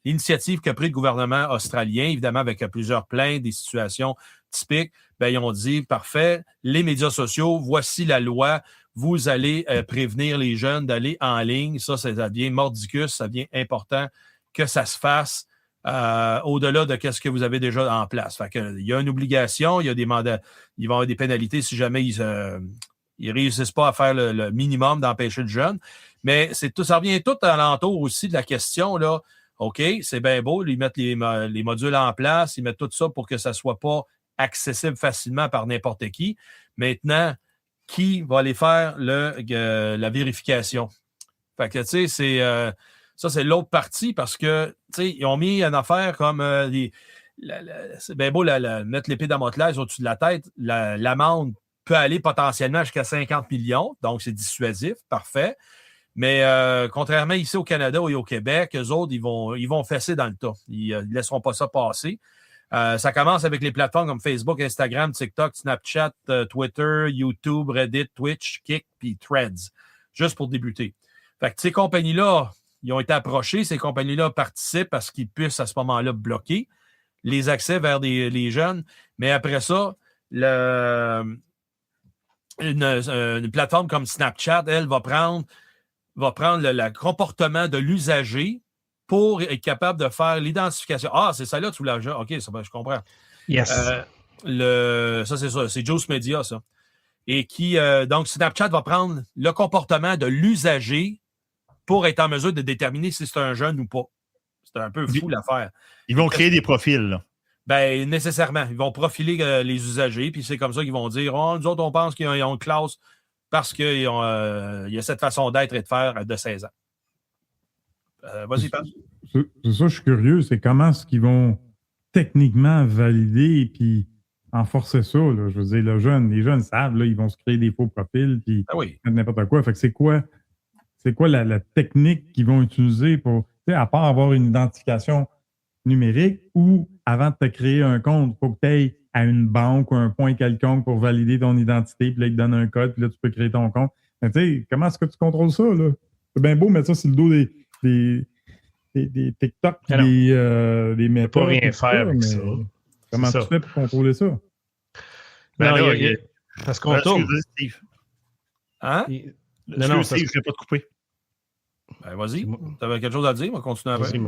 l'initiative qu'a pris le gouvernement australien, évidemment avec plusieurs plaintes, des situations typiques, ben, ils ont dit, parfait, les médias sociaux, voici la loi, vous allez prévenir les jeunes d'aller en ligne. Ça devient mordicus, ça devient important que ça se fasse. Au-delà de ce que vous avez déjà en place. Fait que, il y a une obligation, il y a des mandats, ils vont avoir des pénalités si jamais ils réussissent pas à faire le minimum d'empêcher le jeune. Mais ça revient tout alentour aussi de la question, là. OK, c'est bien beau, ils mettent les modules en place, ils mettent tout ça pour que ça soit pas accessible facilement par n'importe qui. Maintenant, qui va aller faire la vérification? Fait que, tu sais, ça, c'est l'autre partie parce que, tu sais, ils ont mis une affaire comme c'est bien beau mettre l'épée Damoclès au-dessus de la tête. L'amende peut aller potentiellement jusqu'à 50 millions, donc c'est dissuasif, parfait. Mais contrairement ici au Canada et au Québec, eux autres, ils vont fesser dans le tas. Ils ne laisseront pas ça passer. Ça commence avec les plateformes comme Facebook, Instagram, TikTok, Snapchat, Twitter, YouTube, Reddit, Twitch, Kick, puis Threads, juste pour débuter. Fait que ces compagnies-là, ils ont été approchés, ces compagnies-là participent parce qu'ils puissent à ce moment-là bloquer les accès vers les jeunes. Mais après ça, une plateforme comme Snapchat, elle, va prendre le comportement de l'usager pour être capable de faire l'identification. Ah, c'est ça là, tu voulais. OK, ça, je comprends. Yes. Ça, c'est ça. C'est Juice Media, ça. Et donc, Snapchat va prendre le comportement de l'usager pour être en mesure de déterminer si c'est un jeune ou pas. C'est un peu fou l'affaire. Ils vont créer des profils, là. Ben, nécessairement. Ils vont profiler les usagers, puis c'est comme ça qu'ils vont dire, nous autres, on pense qu'ils ont une classe parce qu'il y a cette façon d'être et de faire de 16 ans. Vas-y, Pat. C'est ça, je suis curieux. C'est comment est-ce qu'ils vont techniquement valider et puis enforcer ça, là. Je veux dire, les jeunes savent, là, ils vont se créer des faux profils puis n'importe quoi. Fait que c'est quoi la technique qu'ils vont utiliser pour, tu sais, à part avoir une identification numérique ou avant de te créer un compte, il faut que tu ailles à une banque ou un point quelconque pour valider ton identité, puis là, ils te donnent un code, puis là, tu peux créer ton compte. Mais tu sais, comment est-ce que tu contrôles ça, là? C'est bien beau mettre ça sur le dos des TikTok, des méthodes. Tu peux pas rien faire avec ça. Comment tu fais pour contrôler ça? Ben non, parce qu'on tourne. Steve. Hein? Non, Steve, je ne vais pas te couper. Ben, vas-y. Tu avais quelque chose à dire? On va continuer après.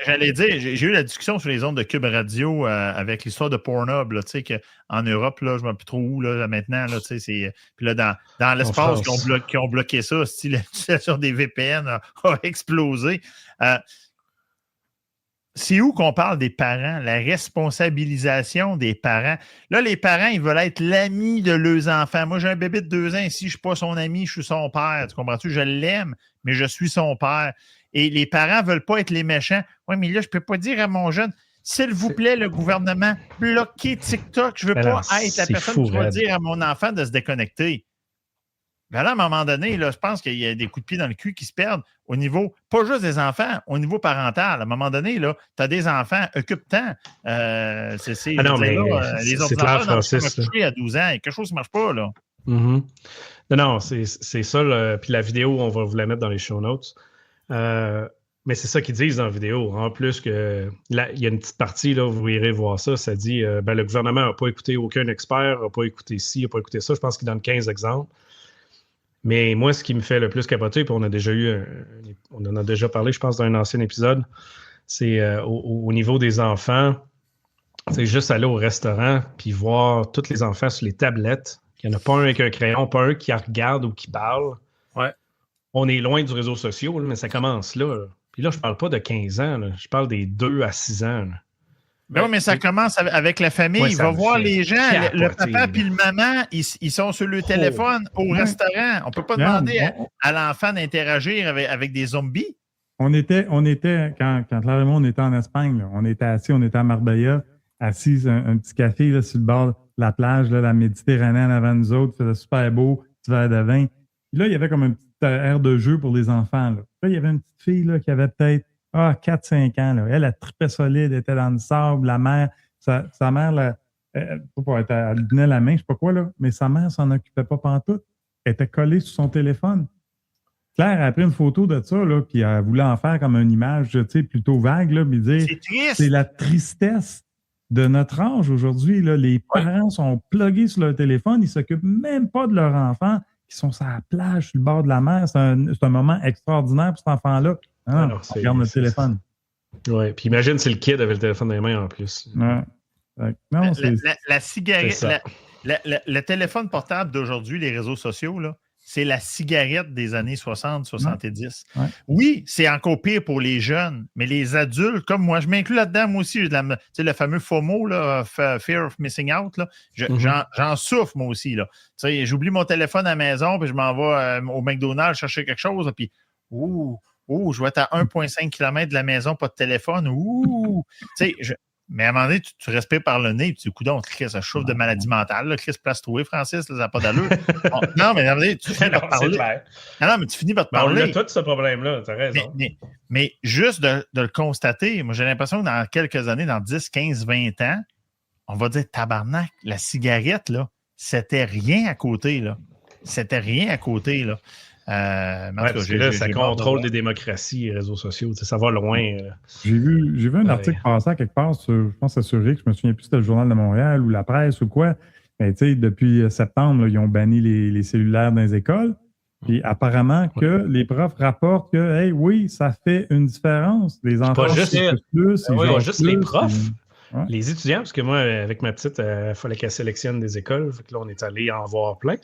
J'allais dire, j'ai eu la discussion sur les ondes de Cube Radio avec l'histoire de Pornhub, tu sais, qu'en Europe, là, je ne sais plus trop où, là, maintenant, là, tu sais, puis là, dans l'espace qui ont bloqué ça, l'utilisation des VPN a explosé. c'est où qu'on parle des parents, la responsabilisation des parents. Là, les parents, ils veulent être l'ami de leurs enfants. Moi, j'ai un bébé de 2 ans ici, je ne suis pas son ami, je suis son père. Tu comprends-tu? Je l'aime, mais je suis son père. Et les parents ne veulent pas être les méchants. Oui, mais là, je ne peux pas dire à mon jeune, s'il vous plaît, le gouvernement, bloquez TikTok. Je ne veux pas être la personne qui va dire à mon enfant de se déconnecter. Ben là, à un moment donné, là, je pense qu'il y a des coups de pied dans le cul qui se perdent au niveau, pas juste des enfants, au niveau parental. À un moment donné, tu as des enfants, occupe-temps. Les ordinateurs Francis, à 12 ans, quelque chose qui ne marche pas. Là. Mm-hmm. Non, c'est ça. Puis la vidéo, on va vous la mettre dans les show notes. Mais c'est ça qu'ils disent dans la vidéo. En plus, il y a une petite partie, là, vous irez voir ça, ça dit le gouvernement n'a pas écouté aucun expert, n'a pas écouté ci, n'a pas écouté ça. Je pense qu'il donne 15 exemples. Mais moi, ce qui me fait le plus capoter, puis on en a déjà parlé, je pense, dans un ancien épisode, c'est au niveau des enfants, c'est juste aller au restaurant puis voir tous les enfants sur les tablettes. Il n'y en a pas un avec un crayon, pas un qui regarde ou qui parle. Ouais. On est loin du réseau social, mais ça commence là. Puis là, je parle pas de 15 ans, là. Je parle des 2 à 6 ans. Là. Non, mais ça commence avec la famille. Il va voir les gens. Le papa et le maman, ils sont sur le téléphone au restaurant. On ne peut pas demander à l'enfant d'interagir avec des zombies. On était quand Claire et moi, on était en Espagne, là, on était assis, on était à Marbella, assis un petit café là, sur le bord de la plage, là, la Méditerranée en avant de nous autres, c'était super beau, petit verre de vin. Puis là, il y avait comme un petit air de jeu pour les enfants. Là, il y avait une petite fille là, qui avait peut-être 4-5 ans. Là. Elle tripait solide, elle était dans le sable. La mère, sa mère, elle lui donnait la main, je ne sais pas quoi, là, mais sa mère s'en occupait pas pantoute. Elle était collée sur son téléphone. Claire a pris une photo de ça, là, puis elle voulait en faire comme une image plutôt vague, là, mais dire c'est la tristesse de notre âge aujourd'hui. Là. Les parents sont plugués sur leur téléphone, ils ne s'occupent même pas de leur enfant, qui sont sur la plage, sur le bord de la mer. C'est un moment extraordinaire pour cet enfant-là. On regarde notre téléphone. Oui, puis imagine si le kid avait le téléphone dans les mains en plus. Ouais. Non, la cigarette, le téléphone portable d'aujourd'hui, les réseaux sociaux, là, c'est la cigarette des années 60-70. Ouais. Oui, c'est encore pire pour les jeunes, mais les adultes, comme moi, je m'inclus là-dedans, moi aussi, le fameux FOMO, là, Fear of Missing Out, là, j'en souffre, moi aussi. Là. J'oublie mon téléphone à la maison, puis je m'en vais au McDonald's chercher quelque chose, puis je vais être à 1,5 km de la maison, pas de téléphone. Mais à un moment donné, tu respires par le nez, puis tu dis, coudonc, ça chauffe de maladie mentale. Chris, place-toi, Francis, là, ça n'a pas d'allure. Non, mais à un moment donné, tu finis par te parler. Non, mais tu finis par te parler. On a tout ce problème-là, tu as raison. Mais juste de le constater, moi, j'ai l'impression que dans quelques années, dans 10, 15, 20 ans, on va dire, tabarnak, la cigarette, là, c'était rien à côté, là. C'était rien à côté, là. Ça contrôle des démocraties et réseaux sociaux. Ça va loin. J'ai vu un article passer quelque part je pense que c'est sur Rick, je me souviens plus si c'était le Journal de Montréal ou la presse ou quoi. Mais depuis septembre, là, ils ont banni les cellulaires dans les écoles. Puis apparemment que les profs rapportent que oui, ça fait une différence. Les enfants pas juste les profs. Ouais. Les étudiants, parce que moi, avec ma petite, il fallait qu'elle sélectionne des écoles. Fait que là, on est allé en voir plein.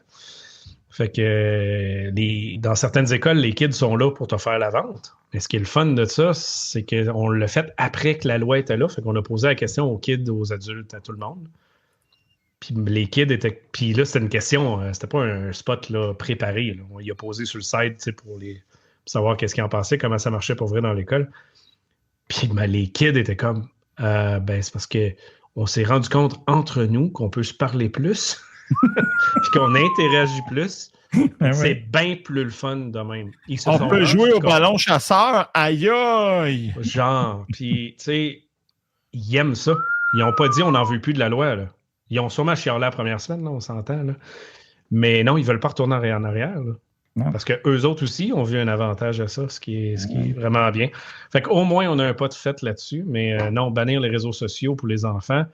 Fait que dans certaines écoles, les kids sont là pour te faire la vente. Mais ce qui est le fun de ça, c'est qu'on l'a fait après que la loi était là. Fait qu'on a posé la question aux kids, aux adultes, à tout le monde. Puis les kids étaient... Puis là, c'était une question, c'était pas un spot là, préparé. Là. On y a posé sur le site pour savoir qu'est-ce qu'ils en pensaient, comment ça marchait pour vrai dans l'école. Puis les kids étaient comme... c'est parce qu'on s'est rendu compte entre nous qu'on peut se parler plus... puis qu'on interagit plus, c'est bien plus le fun de même. On peut jouer au ballon chasseur, aïe aïe! Genre, puis tu sais, ils aiment ça. Ils n'ont pas dit on n'en veut plus de la loi. Là. Ils ont sûrement chialé la première semaine, là, on s'entend. Là. Mais non, ils ne veulent pas retourner en arrière. Là. Parce qu'eux autres aussi ont vu un avantage à ça, ce qui est vraiment bien. Fait qu'au moins, on a un pas de fait là-dessus, mais non, bannir les réseaux sociaux pour les enfants.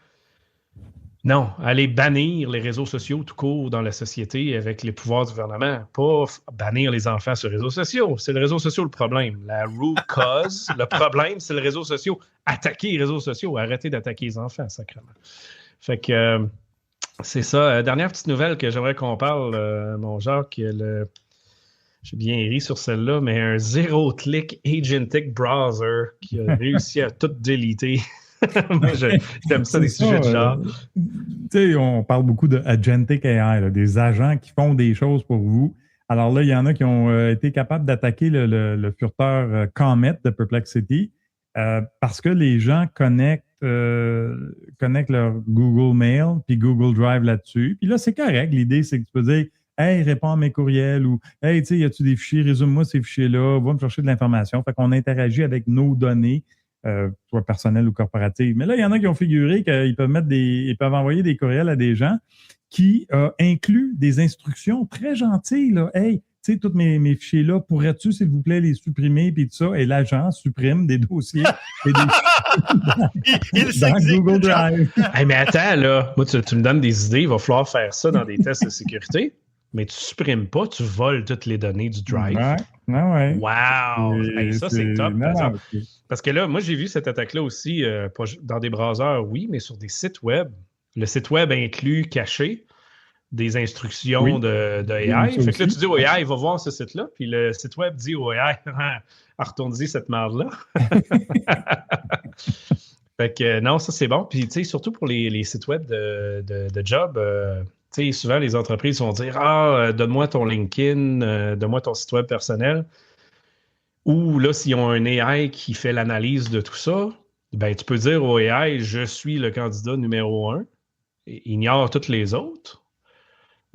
Non, aller bannir les réseaux sociaux tout court dans la société avec les pouvoirs du gouvernement. Pas bannir les enfants sur les réseaux sociaux. C'est le réseau social le problème. La root cause, le problème, c'est le réseau social. Attaquer les réseaux sociaux, arrêter d'attaquer les enfants, sacrément. Fait que c'est ça. Dernière petite nouvelle que j'aimerais qu'on parle, mon Jacques, j'ai bien ri sur celle-là, mais un zéro-click agentic browser qui a réussi à tout déliter. Moi, j'aime ça, des sujets de genre. Tu sais, on parle beaucoup de agentic AI, là, des agents qui font des choses pour vous. Alors là, il y en a qui ont été capables d'attaquer le furteur Comet de Perplexity parce que les gens connectent leur Google Mail puis Google Drive là-dessus. Puis là, c'est correct. L'idée, c'est que tu peux dire « Hey, réponds à mes courriels » ou « Hey, tu sais, y a-tu des fichiers? Résume-moi ces fichiers-là. Va me chercher de l'information. » Fait qu'on interagit avec nos données, soit personnelles ou corporatives. Mais là, il y en a qui ont figuré qu'ils peuvent envoyer des courriels à des gens qui incluent des instructions très gentilles. Là. Hey, tu sais, tous mes fichiers-là, pourrais-tu, s'il vous plaît, les supprimer, puis tout ça? Et l'agent supprime des dossiers et des dans Google Drive. Hey, mais attends, là, moi, tu me donnes des idées, il va falloir faire ça dans des tests de sécurité, mais tu supprimes pas, tu voles toutes les données du Drive. Ouais. Wow! Hey, ça, c'est top. Non, parce que là, moi, j'ai vu cette attaque-là aussi dans des browsers, oui, mais sur des sites web. Le site web inclut caché des instructions de AI. Fait que là, tu dis au AI, va voir ce site-là, puis le site web dit au AI, retourne-y cette merde-là. Fait que non, ça c'est bon. Puis, tu sais, surtout pour les sites web de job, tu sais, souvent les entreprises vont dire donne-moi ton LinkedIn, donne-moi ton site web personnel. Ou là, s'ils ont un AI qui fait l'analyse de tout ça, ben tu peux dire au AI, je suis le candidat numéro 1, ignore toutes les autres.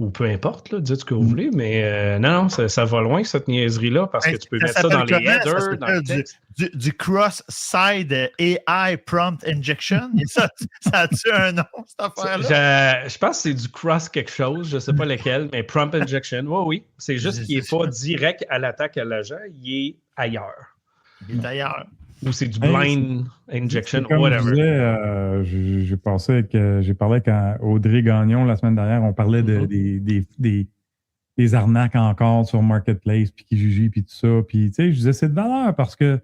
Ou peu importe, là, dites ce que vous voulez, mais non, ça va loin, cette niaiserie-là, parce que tu peux mettre ça dans les headers, dans le texte. Du cross-side AI prompt injection? Ça a-tu un nom, cette affaire-là? Je pense que c'est du cross quelque chose, je ne sais pas lequel, mais prompt injection, oui. C'est juste qu'il n'est pas direct à l'attaque à l'agent, il est ailleurs. Il est ailleurs. Ou c'est du blind injection, comme whatever. Je disais, j'ai parlé avec Audrey Gagnon la semaine dernière, on parlait des arnaques encore sur Marketplace, puis Kijiji, puis tout ça. Puis, tu sais, je disais, c'est de valeur parce que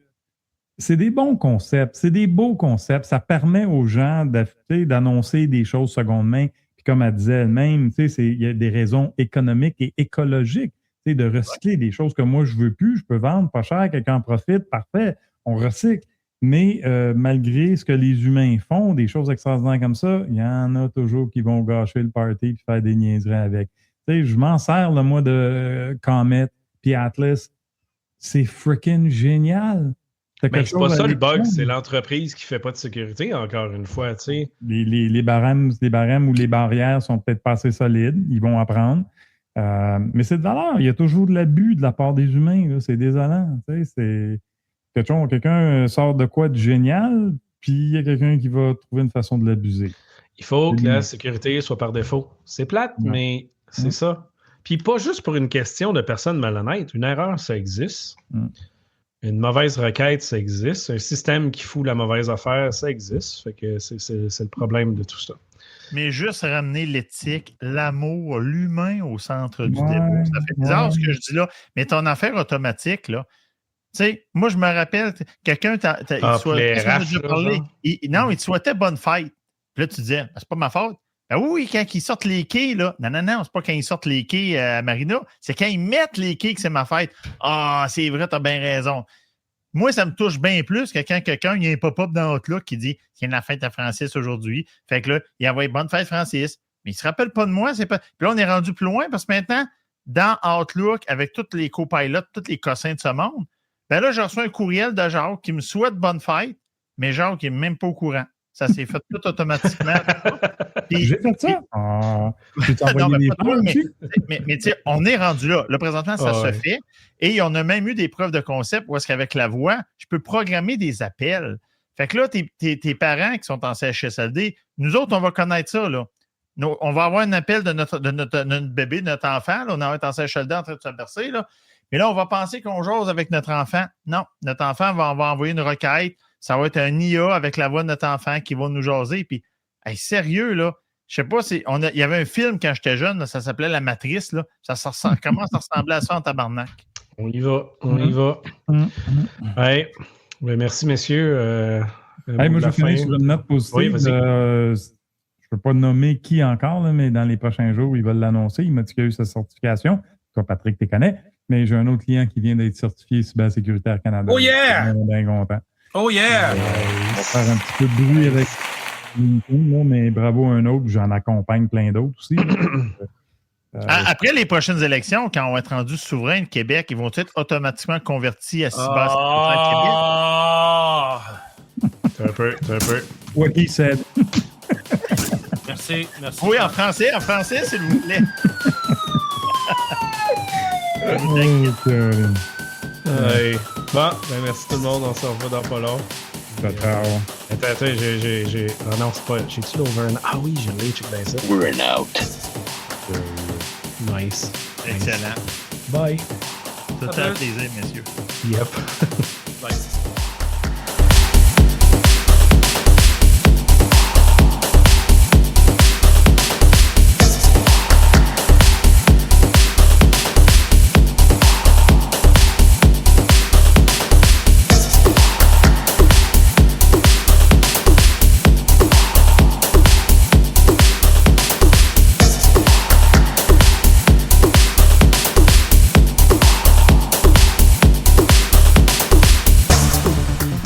c'est des bons concepts, c'est des beaux concepts. Ça permet aux gens d'annoncer des choses seconde main. Puis comme elle disait elle-même, tu sais, il y a des raisons économiques et écologiques, tu sais, de recycler des choses que moi, je veux plus, je peux vendre pas cher, quelqu'un en profite, parfait. On recycle. Mais malgré ce que les humains font, des choses extraordinaires comme ça, il y en a toujours qui vont gâcher le party et faire des niaiseries avec. Tu sais, je m'en sers, le moi, de Comet puis Atlas. C'est freaking génial. Mais c'est pas ça le bug, c'est l'entreprise qui fait pas de sécurité, encore une fois, tu sais. Les barèmes ou les barrières sont peut-être pas assez solides. Ils vont apprendre. Mais c'est de valeur. Il y a toujours de l'abus de la part des humains. Là. C'est désolant. Tu sais, c'est... Quelqu'un sort de quoi de génial, puis il y a quelqu'un qui va trouver une façon de l'abuser. Il faut que la sécurité soit par défaut. C'est plate, mais c'est ça. Puis pas juste pour une question de personnes malhonnêtes. Une erreur, ça existe. Une mauvaise requête, ça existe. Un système qui fout la mauvaise affaire, ça existe. Fait que c'est le problème de tout ça. Mais juste ramener l'éthique, l'amour, l'humain au centre du débat. Ça fait bizarre ce que je dis là. Mais ton affaire automatique, là, tu sais, moi, je me rappelle, quelqu'un, il te souhaitait bonne fête. Puis là, tu disais, c'est pas ma faute. Ben oui, quand ils sortent les quais, là. Non, c'est pas quand ils sortent les quais à Marina. C'est quand ils mettent les quais que c'est ma fête. Ah, c'est vrai, t'as bien raison. Moi, ça me touche bien plus que quand quelqu'un, il y a un pop-up dans Outlook qui dit qu'il y a la fête à Francis aujourd'hui. Fait que là, il envoie bonne fête, Francis. Mais il se rappelle pas de moi. Puis là, on est rendu plus loin parce que maintenant, dans Outlook, avec tous les copilotes, tous les cossins de ce monde, ben là, je reçois un courriel de Jacques qui me souhaite bonne fête, mais Jacques n'est même pas au courant. Ça s'est fait tout automatiquement. Puis, j'ai fait ça. Tu t'es envoyé mais tu sais, on est rendu là. Là, présentement, ça se fait. Et on a même eu des preuves de concept où est-ce qu'avec la voix, je peux programmer des appels. Fait que là, tes parents qui sont en CHSLD, nous autres, on va connaître ça, là. On va avoir un appel de notre bébé, de notre enfant. Là, on va être en CHSLD en train de se bercer, là. Mais là, on va penser qu'on jase avec notre enfant. Non, notre enfant va envoyer une requête. Ça va être un IA avec la voix de notre enfant qui va nous jaser. Puis, hey, sérieux, là, je sais pas, il y avait un film quand j'étais jeune, là, ça s'appelait La Matrice. Là, ça commence à ressembler à ça en tabarnak. On y va. Hey, ben merci, messieurs. Moi, je finis sur une note positive. Oui, vas-y. Je ne peux pas nommer qui encore, là, mais dans les prochains jours, ils veulent l'annoncer. Il m'a dit qu'il y a eu sa certification. Toi, Patrick, tu connais. mais j'ai un autre client qui vient d'être certifié Cybersécuritaire Canada. Oh yeah! Je suis bien content. Oh yeah! On va faire un petit peu de bruit avec LinkedIn, là, mais bravo à un autre. J'en accompagne plein d'autres aussi. Après les prochaines élections, quand on va être rendu souverain de Québec, ils vont être automatiquement convertis à Cybersécurité Québec? T'as un peu. What he said. Merci. Oui, en français, s'il vous plaît. Ouais. Bon, ben merci tout le monde. On se revoit dans pas long. Ciao. Attends, j'ai. Ah non, c'est pas. J'ai-tu l'over? Ah oui, je l'ai, check bien ça. We're an out. Nice. Excellent. Bye. Tout un plaisir, messieurs. Yep. Bye.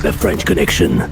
The French Connection.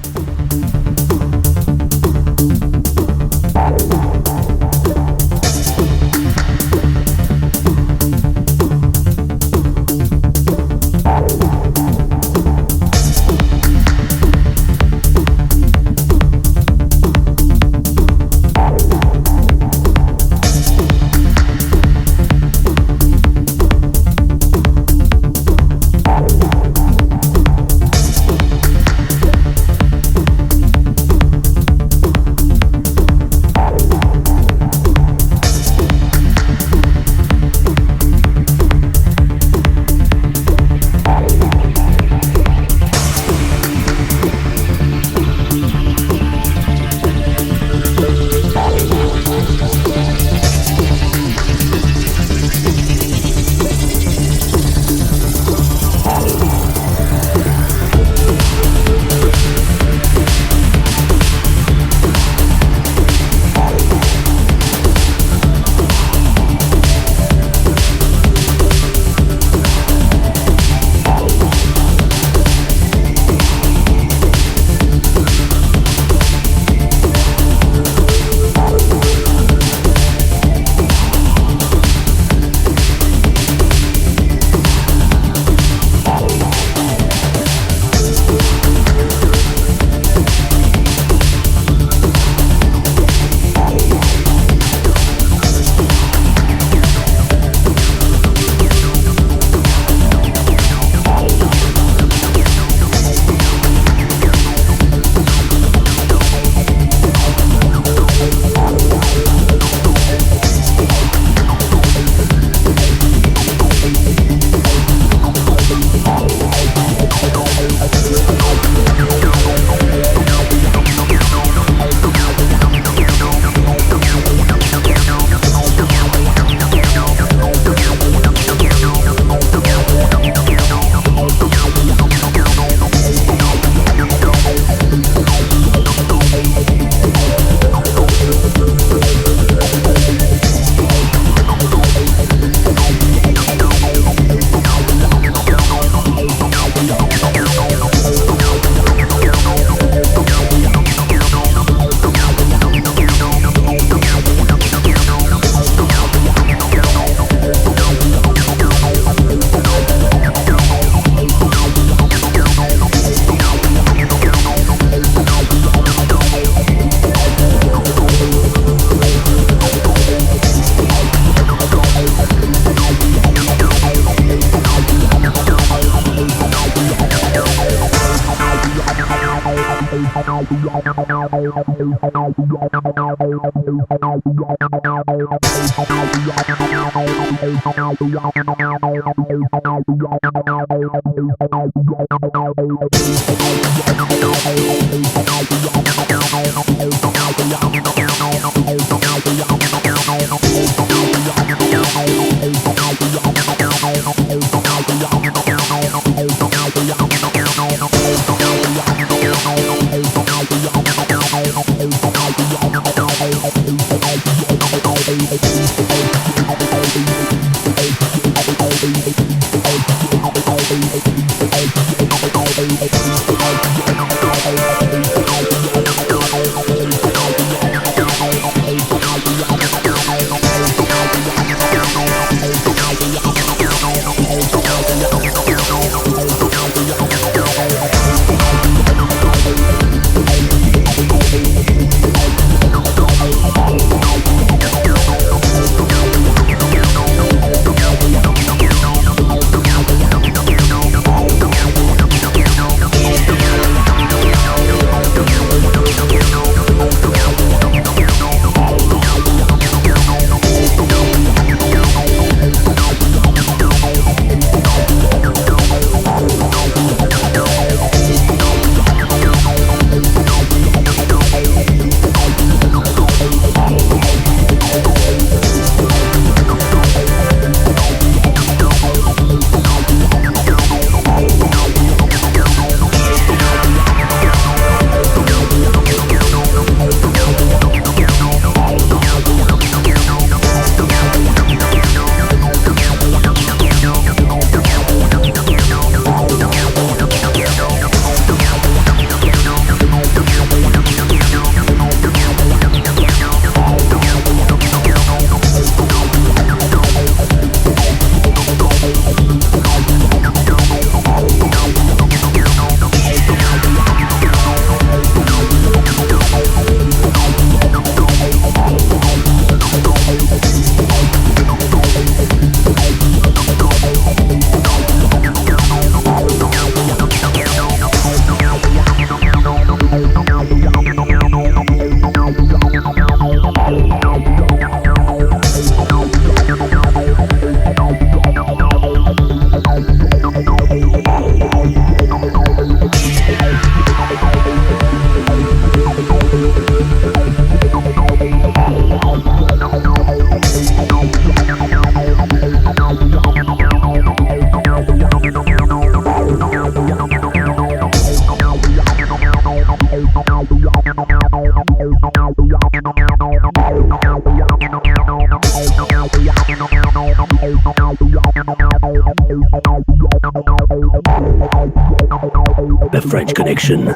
The French Connection.